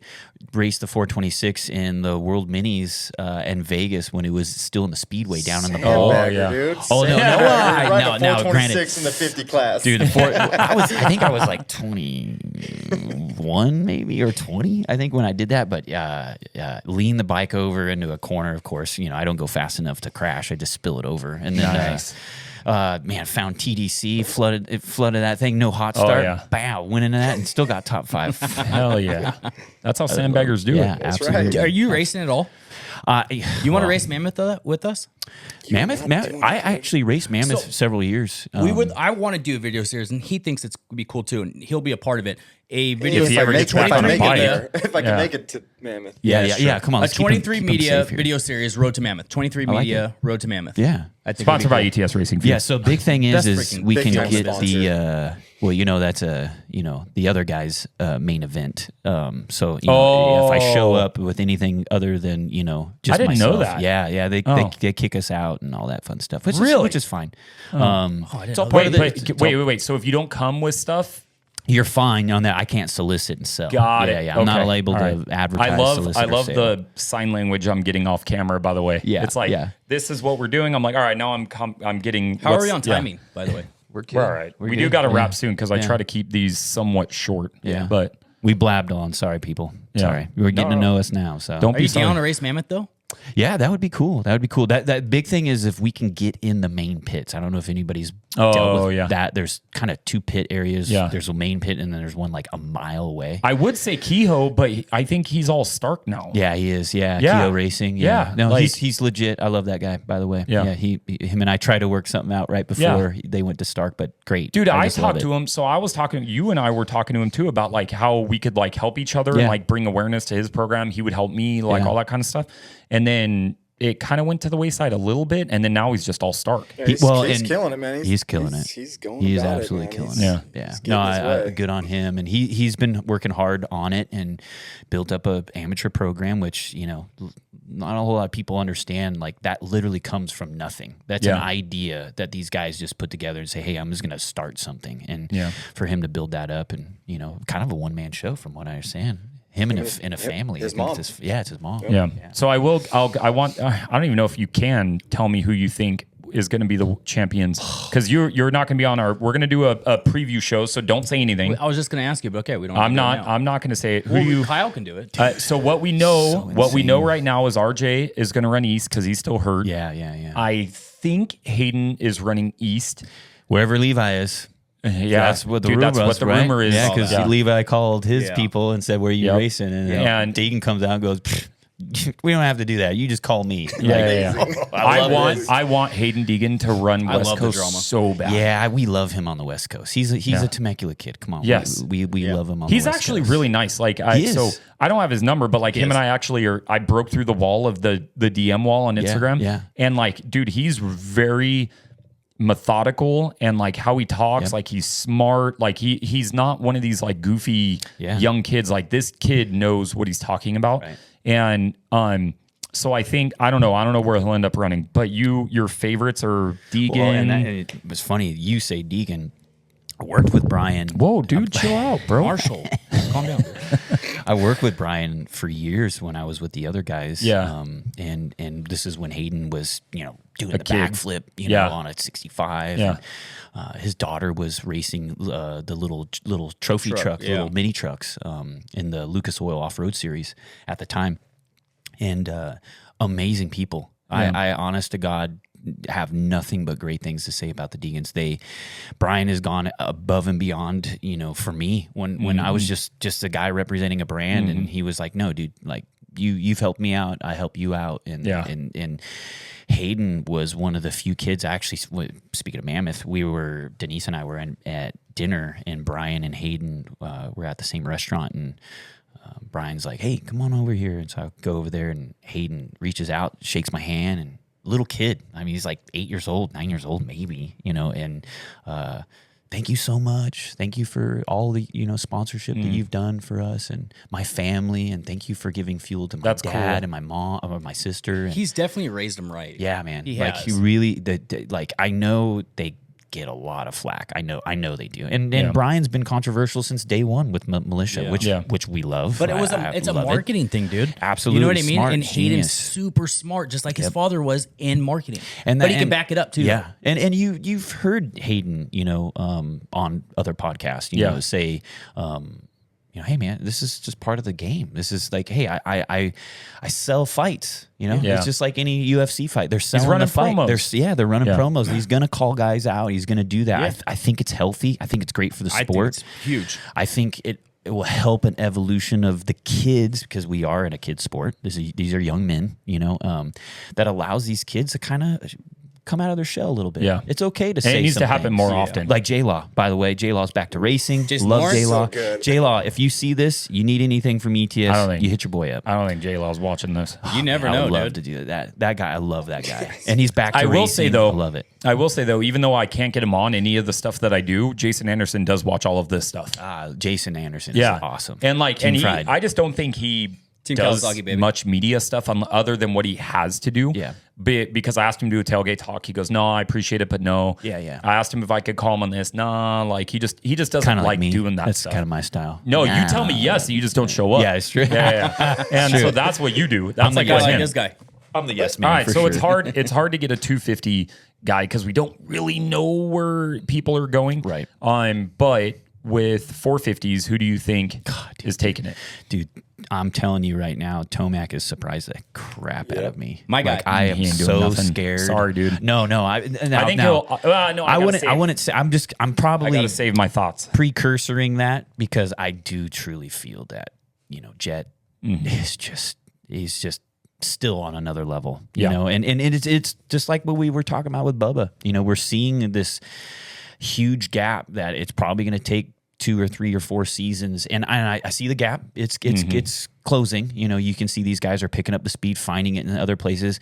raced the 426 in the World Minis in Vegas when it was still in the speedway down in the bowl. Sandbagger, yeah. dude. Oh, no, Sandbagger. now, Ride the granted- 426 in the 50 class. Dude, I think I was like 21 maybe or 20, I think, when I did that. But lean the bike over into a corner, of course. I don't go fast enough to crash. I just spill it over. And then Nice. found TDC, flooded that thing, no hot start. yeah. Bow, went into that and still got top 5. Hell yeah. That's how sandbaggers do Yeah, it. absolutely. Are you racing at all? You want to well, race Mammoth with us? Mammoth? I actually raced Mammoth several years. I want to do a video series, and he thinks it's gonna be cool too, and he'll be a part of it. a video. If he ever gets back on the bike. If I can Yeah. make it to Mammoth. Yeah. Come on, A let's keep 23 him media safe here. video series, Road to Mammoth. 23 like media, Road to Mammoth. Yeah. I think Sponsored by it'd be cool. ETS Racing. Yeah, so big thing is That's freaking we big can time get sponsor. the that's the other guy's main event. So if I show up with anything other than just I didn't know myself, that. they kick us out and all that fun stuff. Which Really? is fine. I didn't It's all know part that. of the. Wait. So if you don't come with stuff, You're fine on that. I can't solicit and sell. got it. Yeah. I'm not Okay. able All to right. advertise. I solicit, or love sale. the sign language I'm getting off camera. By the way, Yeah, it's like yeah. this is what we're doing. I'm like, all right, now I'm getting. How are we on yeah. timing, by the way? We're good. We're all right. We're we good. do got to Yeah. wrap soon because I Yeah. try to keep these somewhat short. Yeah. but We blabbed on. Sorry, people. Yeah. Sorry. We're getting No. to know us now. So Don't Are be you down sorry. to race Mammoth, though? Yeah, that would be cool. That big thing is if we can get in the main pits. I don't know if anybody's Oh, dealt with yeah. that. There's kind of two pit areas. Yeah. There's a main pit and then there's one like a mile away. I would say Kehoe, but I think he's all Stark now. Yeah, he is. Yeah, Yeah. Keo Racing. Yeah, Yeah, no, like- he's legit. I love that guy. By the way. Yeah. Him and I tried to work something out right before they went to Stark, but great, Dude, I just love talked to him. So I was talking. You and I were talking to him too about like how we could like help each other and Yeah. like bring awareness to his program. He would help me, like Yeah. all that kind of stuff. And then it kind of went to the wayside a little bit, and then now he's just all Stark. Yeah, He- he's, well, he's and killing it, man. He's killing it. He's going. He is about absolutely it, man. killing He's- it. Yeah. he's No, getting his way. good on him. And he's been working hard on it and built up a amateur program, which, not a whole lot of people understand. Like that literally comes from nothing. That's an Yeah. idea that these guys just put together and say, hey, I'm just going to start something. And Yeah. for him to build that up and, kind of a one-man show from what I understand. Him and a family. his I think mom. It's his mom. Yeah. So I will. I want. I don't even know if you can tell me who you think is going to be the champions because you're not going to be on our. We're going to do a preview show, so don't say anything. I was just going to ask you, but okay, we don't. I'm have to do it not. now. I'm not going to say it. Who Well, do you? Kyle can do it. So what we know, So what we know insane. right now is RJ is going to run east because he's still hurt. Yeah. I think Hayden is running east. Wherever Levi is. Yeah, That's what the dude, rumor that's was, what the right? rumor is. Yeah, because Yeah. Levi called his Yeah. people and said, "Where are you Yep. racing?" And, And- Deegan comes out and goes, "We don't have to do that. You just call me." Yeah. I I love want this. I want Hayden Deegan to run I West love the Coast drama. so bad. Yeah, we love him on the West Coast. He's Yeah. a Temecula kid. Come on, Yes. we love him on. He's the West actually Coast. really nice. Like He is. so I don't have his number, but like him and I actually I broke through the wall of the DM wall on Instagram. yeah. And like, dude, he's very methodical and like how he talks, Yep. like he's smart. Like he's not one of these like goofy Yeah. young kids. Like this kid knows what he's talking about. Right. And so I think I don't know where he'll end up running, but your favorites are Deegan. Well, and it was funny. You say Deegan. I worked with Brian. Whoa, dude, chill out, bro. Marshall, calm down. I worked with Brian for years when I was with the other guys. Yeah. And this is when Hayden was, doing the kid. backflip, Yeah. on a 65. Yeah. And, his daughter was racing the little trophy truck, yeah. little mini trucks in the Lucas Oil Off Road Series at the time, and amazing people. Yeah. I honest to God have nothing but great things to say about the Deegans. Brian has gone above and beyond, for me when I was just a guy representing a brand, and he was like, no, dude, like you've helped me out, I help you out. And, Yeah. and Hayden was one of the few kids actually, speaking of Mammoth, Denise and I were at dinner, and Brian and Hayden were at the same restaurant, and Brian's like, hey, come on over here. And so I go over there, and Hayden reaches out, shakes my hand, and little kid. I mean, he's like 8 years old, 9 years old, maybe, and thank you so much. Thank you for all the, sponsorship that you've done for us and my family. And thank you for giving fuel to my That's dad cool. and my mom or my sister. And He's definitely raised him right. yeah, man. He Like has. he really, like I know they get a lot of flack. I know they do. And Yeah. Brian's been controversial since day one with Militia, Yeah. which we love. But it's a love it. marketing thing, dude. Absolutely. You know what I mean? Smart, and Hayden's genius. super smart, just like his father was in marketing. And but that- he can and- back it up too. Yeah, and you've heard Hayden, on other podcasts, Yeah. say, hey man, this is just part of the game. This is like, hey, I sell fights. Yeah. It's just like any UFC fight. They're selling running the fight. promos. They're running Yeah. promos. He's gonna call guys out. He's gonna do that. Yeah. I think it's healthy. I think it's great for the I think sport. it's huge. I think it will help an evolution of the kids, because we are in a kid sport. These are young men, that allows these kids to kind of come out of their shell a little bit. Yeah. It's okay to And say it needs to some happen things. more often. Like J-Law, by the way. J-Law's back to racing. Jason Love Lawrence? J-Law. So good. J-Law, if you see this, you need anything from ETS, I don't think- you hit your boy up. I don't think J-Law's watching this. You never I know, would love dude. to do that. That guy, I love that guy. And he's back to I racing. will say though, I love it. I will say though, even though I can't get him on any of the stuff that I do, Jason Anderson does watch all of this stuff. Jason Anderson Yeah, is awesome. And like, Team and he, Fried. I just don't think he Team does Kawasaki, baby. much media stuff other than what he has to do. Yeah. Because I asked him to do a tailgate talk. He goes, "No, I appreciate it, but no." Yeah, yeah. I asked him if I could call him on this. Nah, like he just doesn't Kind of like like me. doing that That's stuff. kind of my style. No, Nah. you tell me yes, you just don't show up. Yeah, it's true. Yeah. And so that's what you do. That's Like like I like him. this guy. I'm the yes man. All right, for so sure. it's hard. It's hard to get a 250 guy because we don't really know where people are going. Right. But with 450s, who do you think is taking it? Dude, I'm telling you right now, Tomac has surprised the crap out of me. My guy. Like, I am He ain't doing so nothing. scared. Sorry, dude. No. I think he'll. No, I wouldn't say. I'm I probably gotta save my thoughts. precursoring that because I do truly feel that Jet is just he's just still on another level. You Yeah. know, and it's just like what we were talking about with Bubba. We're seeing this huge gap that it's probably going to take 2 or 3 or 4 seasons, and I see the gap. It's closing. You can see these guys are picking up the speed, finding it in other places.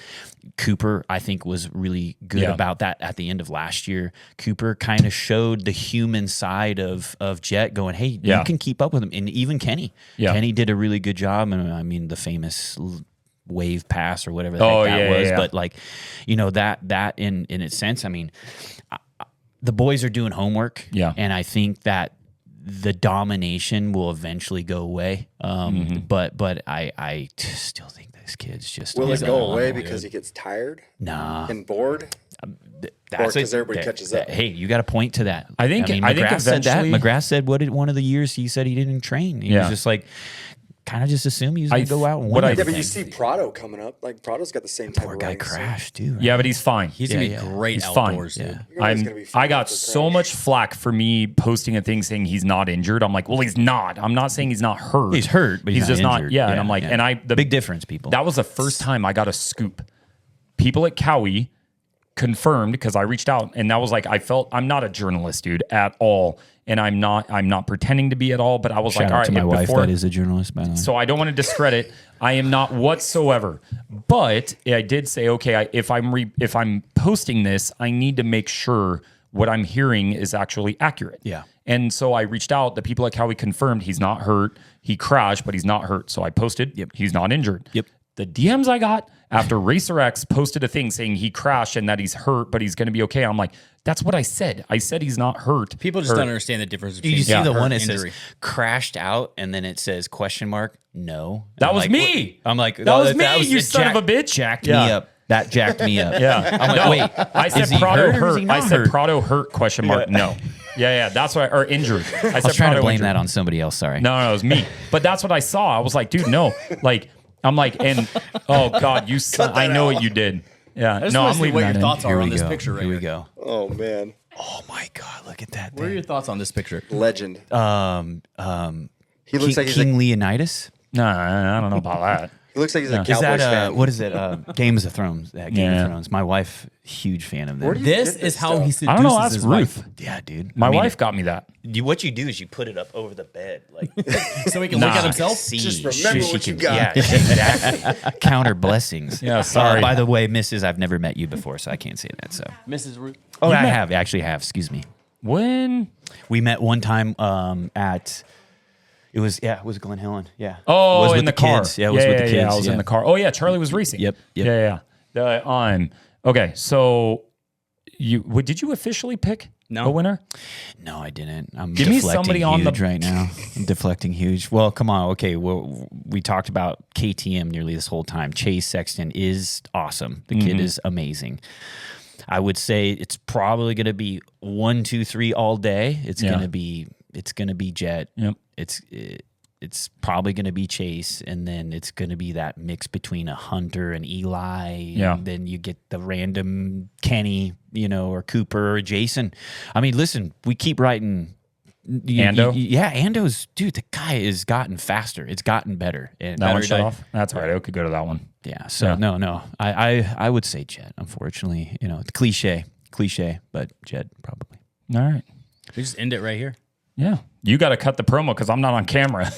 Cooper, I think, was really good Yeah. about that at the end of last year. Cooper kind of showed the human side of Jet, going, "Hey, Yeah. you can keep up with him." And even Kenny, Yeah. Kenny did a really good job. And I mean, the famous wave pass or whatever the Oh, heck that yeah, was, yeah. but like, that in its sense, I mean, the boys are doing homework. Yeah. And I think that the domination will eventually go away. But I still think this kid's just Will on it the go level. away because he gets tired Nah. and bored? That's because it. everybody catches up? Hey, you got to point to that. I think McGrath said that. eventually- McGrath said one of the years he said he didn't train. He Yeah. was just like, kind of just assume he's going I to go out and what win I- Yeah, but everything. you see Prado coming up. Like Prado's got the same type Poor of guy range, so crashed, too. Right? Yeah, but he's fine. He's gonna be Yeah, yeah. great He's fine. outdoors, dude. Yeah. You're always gonna be fine I got for so crash. much flack for me posting a thing saying he's not injured. I'm like, well, he's not. I'm not saying he's not hurt. He's hurt, but he's just not not. injured. Yeah, Yeah, and I'm like, yeah. and the Big difference, people. That was the first time I got a scoop. People at Cowie confirmed because I reached out, and that was like, I felt I'm not a journalist, dude, at all, and I'm not pretending to be at all. But I was Shout like, all out right, to my wife before, that is a journalist, by the way. so I don't want to discredit. I am not whatsoever. But I did say, okay, if I'm posting this, I need to make sure what I'm hearing is actually accurate. Yeah. And so I reached out. The people at Cowie confirmed he's not hurt. He crashed, but he's not hurt. So I posted, Yep. he's not injured. Yep. The DMs I got after Racer X posted a thing saying he crashed and that he's hurt, but he's going to be okay. I'm like, that's what I said. I said he's not hurt. People just don't understand the difference Did between you see the hurt one and that injury. says crashed out and then it says question mark? No. That I'm was like, me. what? I'm like, That was me, you it son of a bitch. Jacked Yeah. me up. That jacked me up. Yeah. I'm like, No, wait. I said is he Prado hurt or is he hurt. not I said hurt? Prado hurt question mark. No. Yeah. That's why, or injured. I I was trying to blame injured. that on somebody else. Sorry. No, it was me. But that's what I saw. I was like, dude, no. Like, I'm like, and oh God, you son, I know what you did. Yeah. I just No, want I'm to see leaving what that your in. thoughts Here are we on this go. picture right Here we here. go. Oh man, Oh my God! Look at that. What are your thoughts on this picture? legend. He King, looks like he's King a, Leonidas. No, I don't know about that. he looks like he's a Is Cowboys that fan. what is it? Games of Thrones. That Game Yeah. of Thrones. My wife, huge fan of Where them. do you This get is this how he stuff? seduces I don't know. That's his Ruth. wife. Yeah, dude. My I mean, wife got me that. what you do is you put it up over the bed, like So he can look at Nah. himself. see. Just remember she what you can- got. Yeah, exactly. Counter blessings. Yeah, sorry. By the way, Mrs., I've never met you before, so I can't say that. So. Mrs. Ruth. Oh, I have. Actually, have. Excuse me. When? We met one time at. It was Glen Helen. Yeah. Oh, It was in with the car. kids. Yeah, it was with the kids. Yeah, I was in yeah. the car. Oh yeah, Charlie was racing. Yep. Yeah. Okay, so did you officially pick No. a winner? No, I didn't. I'm Give me deflecting somebody on the- huge right now. I'm deflecting huge. Well, come on. Okay, well, we talked about KTM nearly this whole time. Chase Sexton is awesome. The kid is amazing. I would say it's probably going to be 1, 2, 3 all day. It's Yeah. going to be Jet. Yep. It's probably going to be Chase, and then it's going to be that mix between a Hunter and Eli. Yeah. And then you get the random Kenny, or Cooper or Jason. I mean, listen, we keep writing Ando? Yeah, Ando's, dude, the guy has gotten faster. It's gotten better. And That one better shut day. off? That's all right. I could go to that one. Yeah. So no. I would say Jed, unfortunately. You know, it's cliche, but Jed probably. All right. We just end it right here. Yeah. You got to cut the promo because I'm not on camera.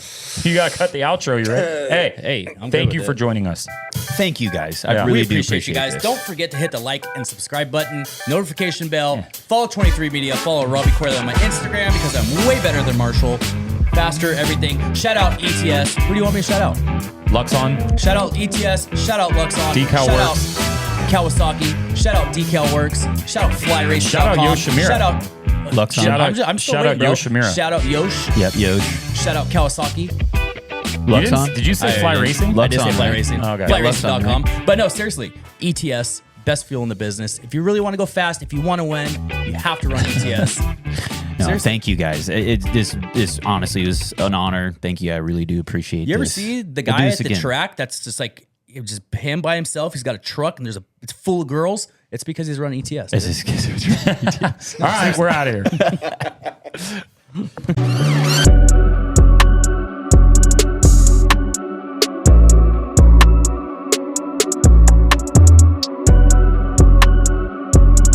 You got to cut the outro. You ready? Hey, I'm good thank with you it. for joining us. Thank you guys. Yeah. I really We do appreciate you guys. this. Don't forget to hit the like and subscribe button, notification bell, follow 23 Media, follow Robbie Corley on my Instagram because I'm way better than Marshall. Faster, everything. Shout out ETS. Who do you want me to shout out? Luxon. Shout out ETS. Shout out Luxon. Decal shout Works. out Kawasaki. Shout out Decal Works. Shout out Fly Race. Shout out Yoshimura. Shout out Luxon. I'm still Shout waiting, out bro. Yoshimura. Shout out Yosh. Yep, Yosh. Shout out Kawasaki. Luxon. Did you say I Fly did. Racing? I did say Luxon, Fly right? Racing. Okay. FlyRacing.com. But no, seriously, ETS, best fuel in the business. If you really want to go fast, if you want to win, you have to run ETS. No, thank you guys. This honestly was an honor. Thank you. I really do appreciate You ever this. see the We'll do guy this at the again. track that's just like just him by himself? He's got a truck and it's full of girls. It's because he's running ETS. This is- All right, we're out of here.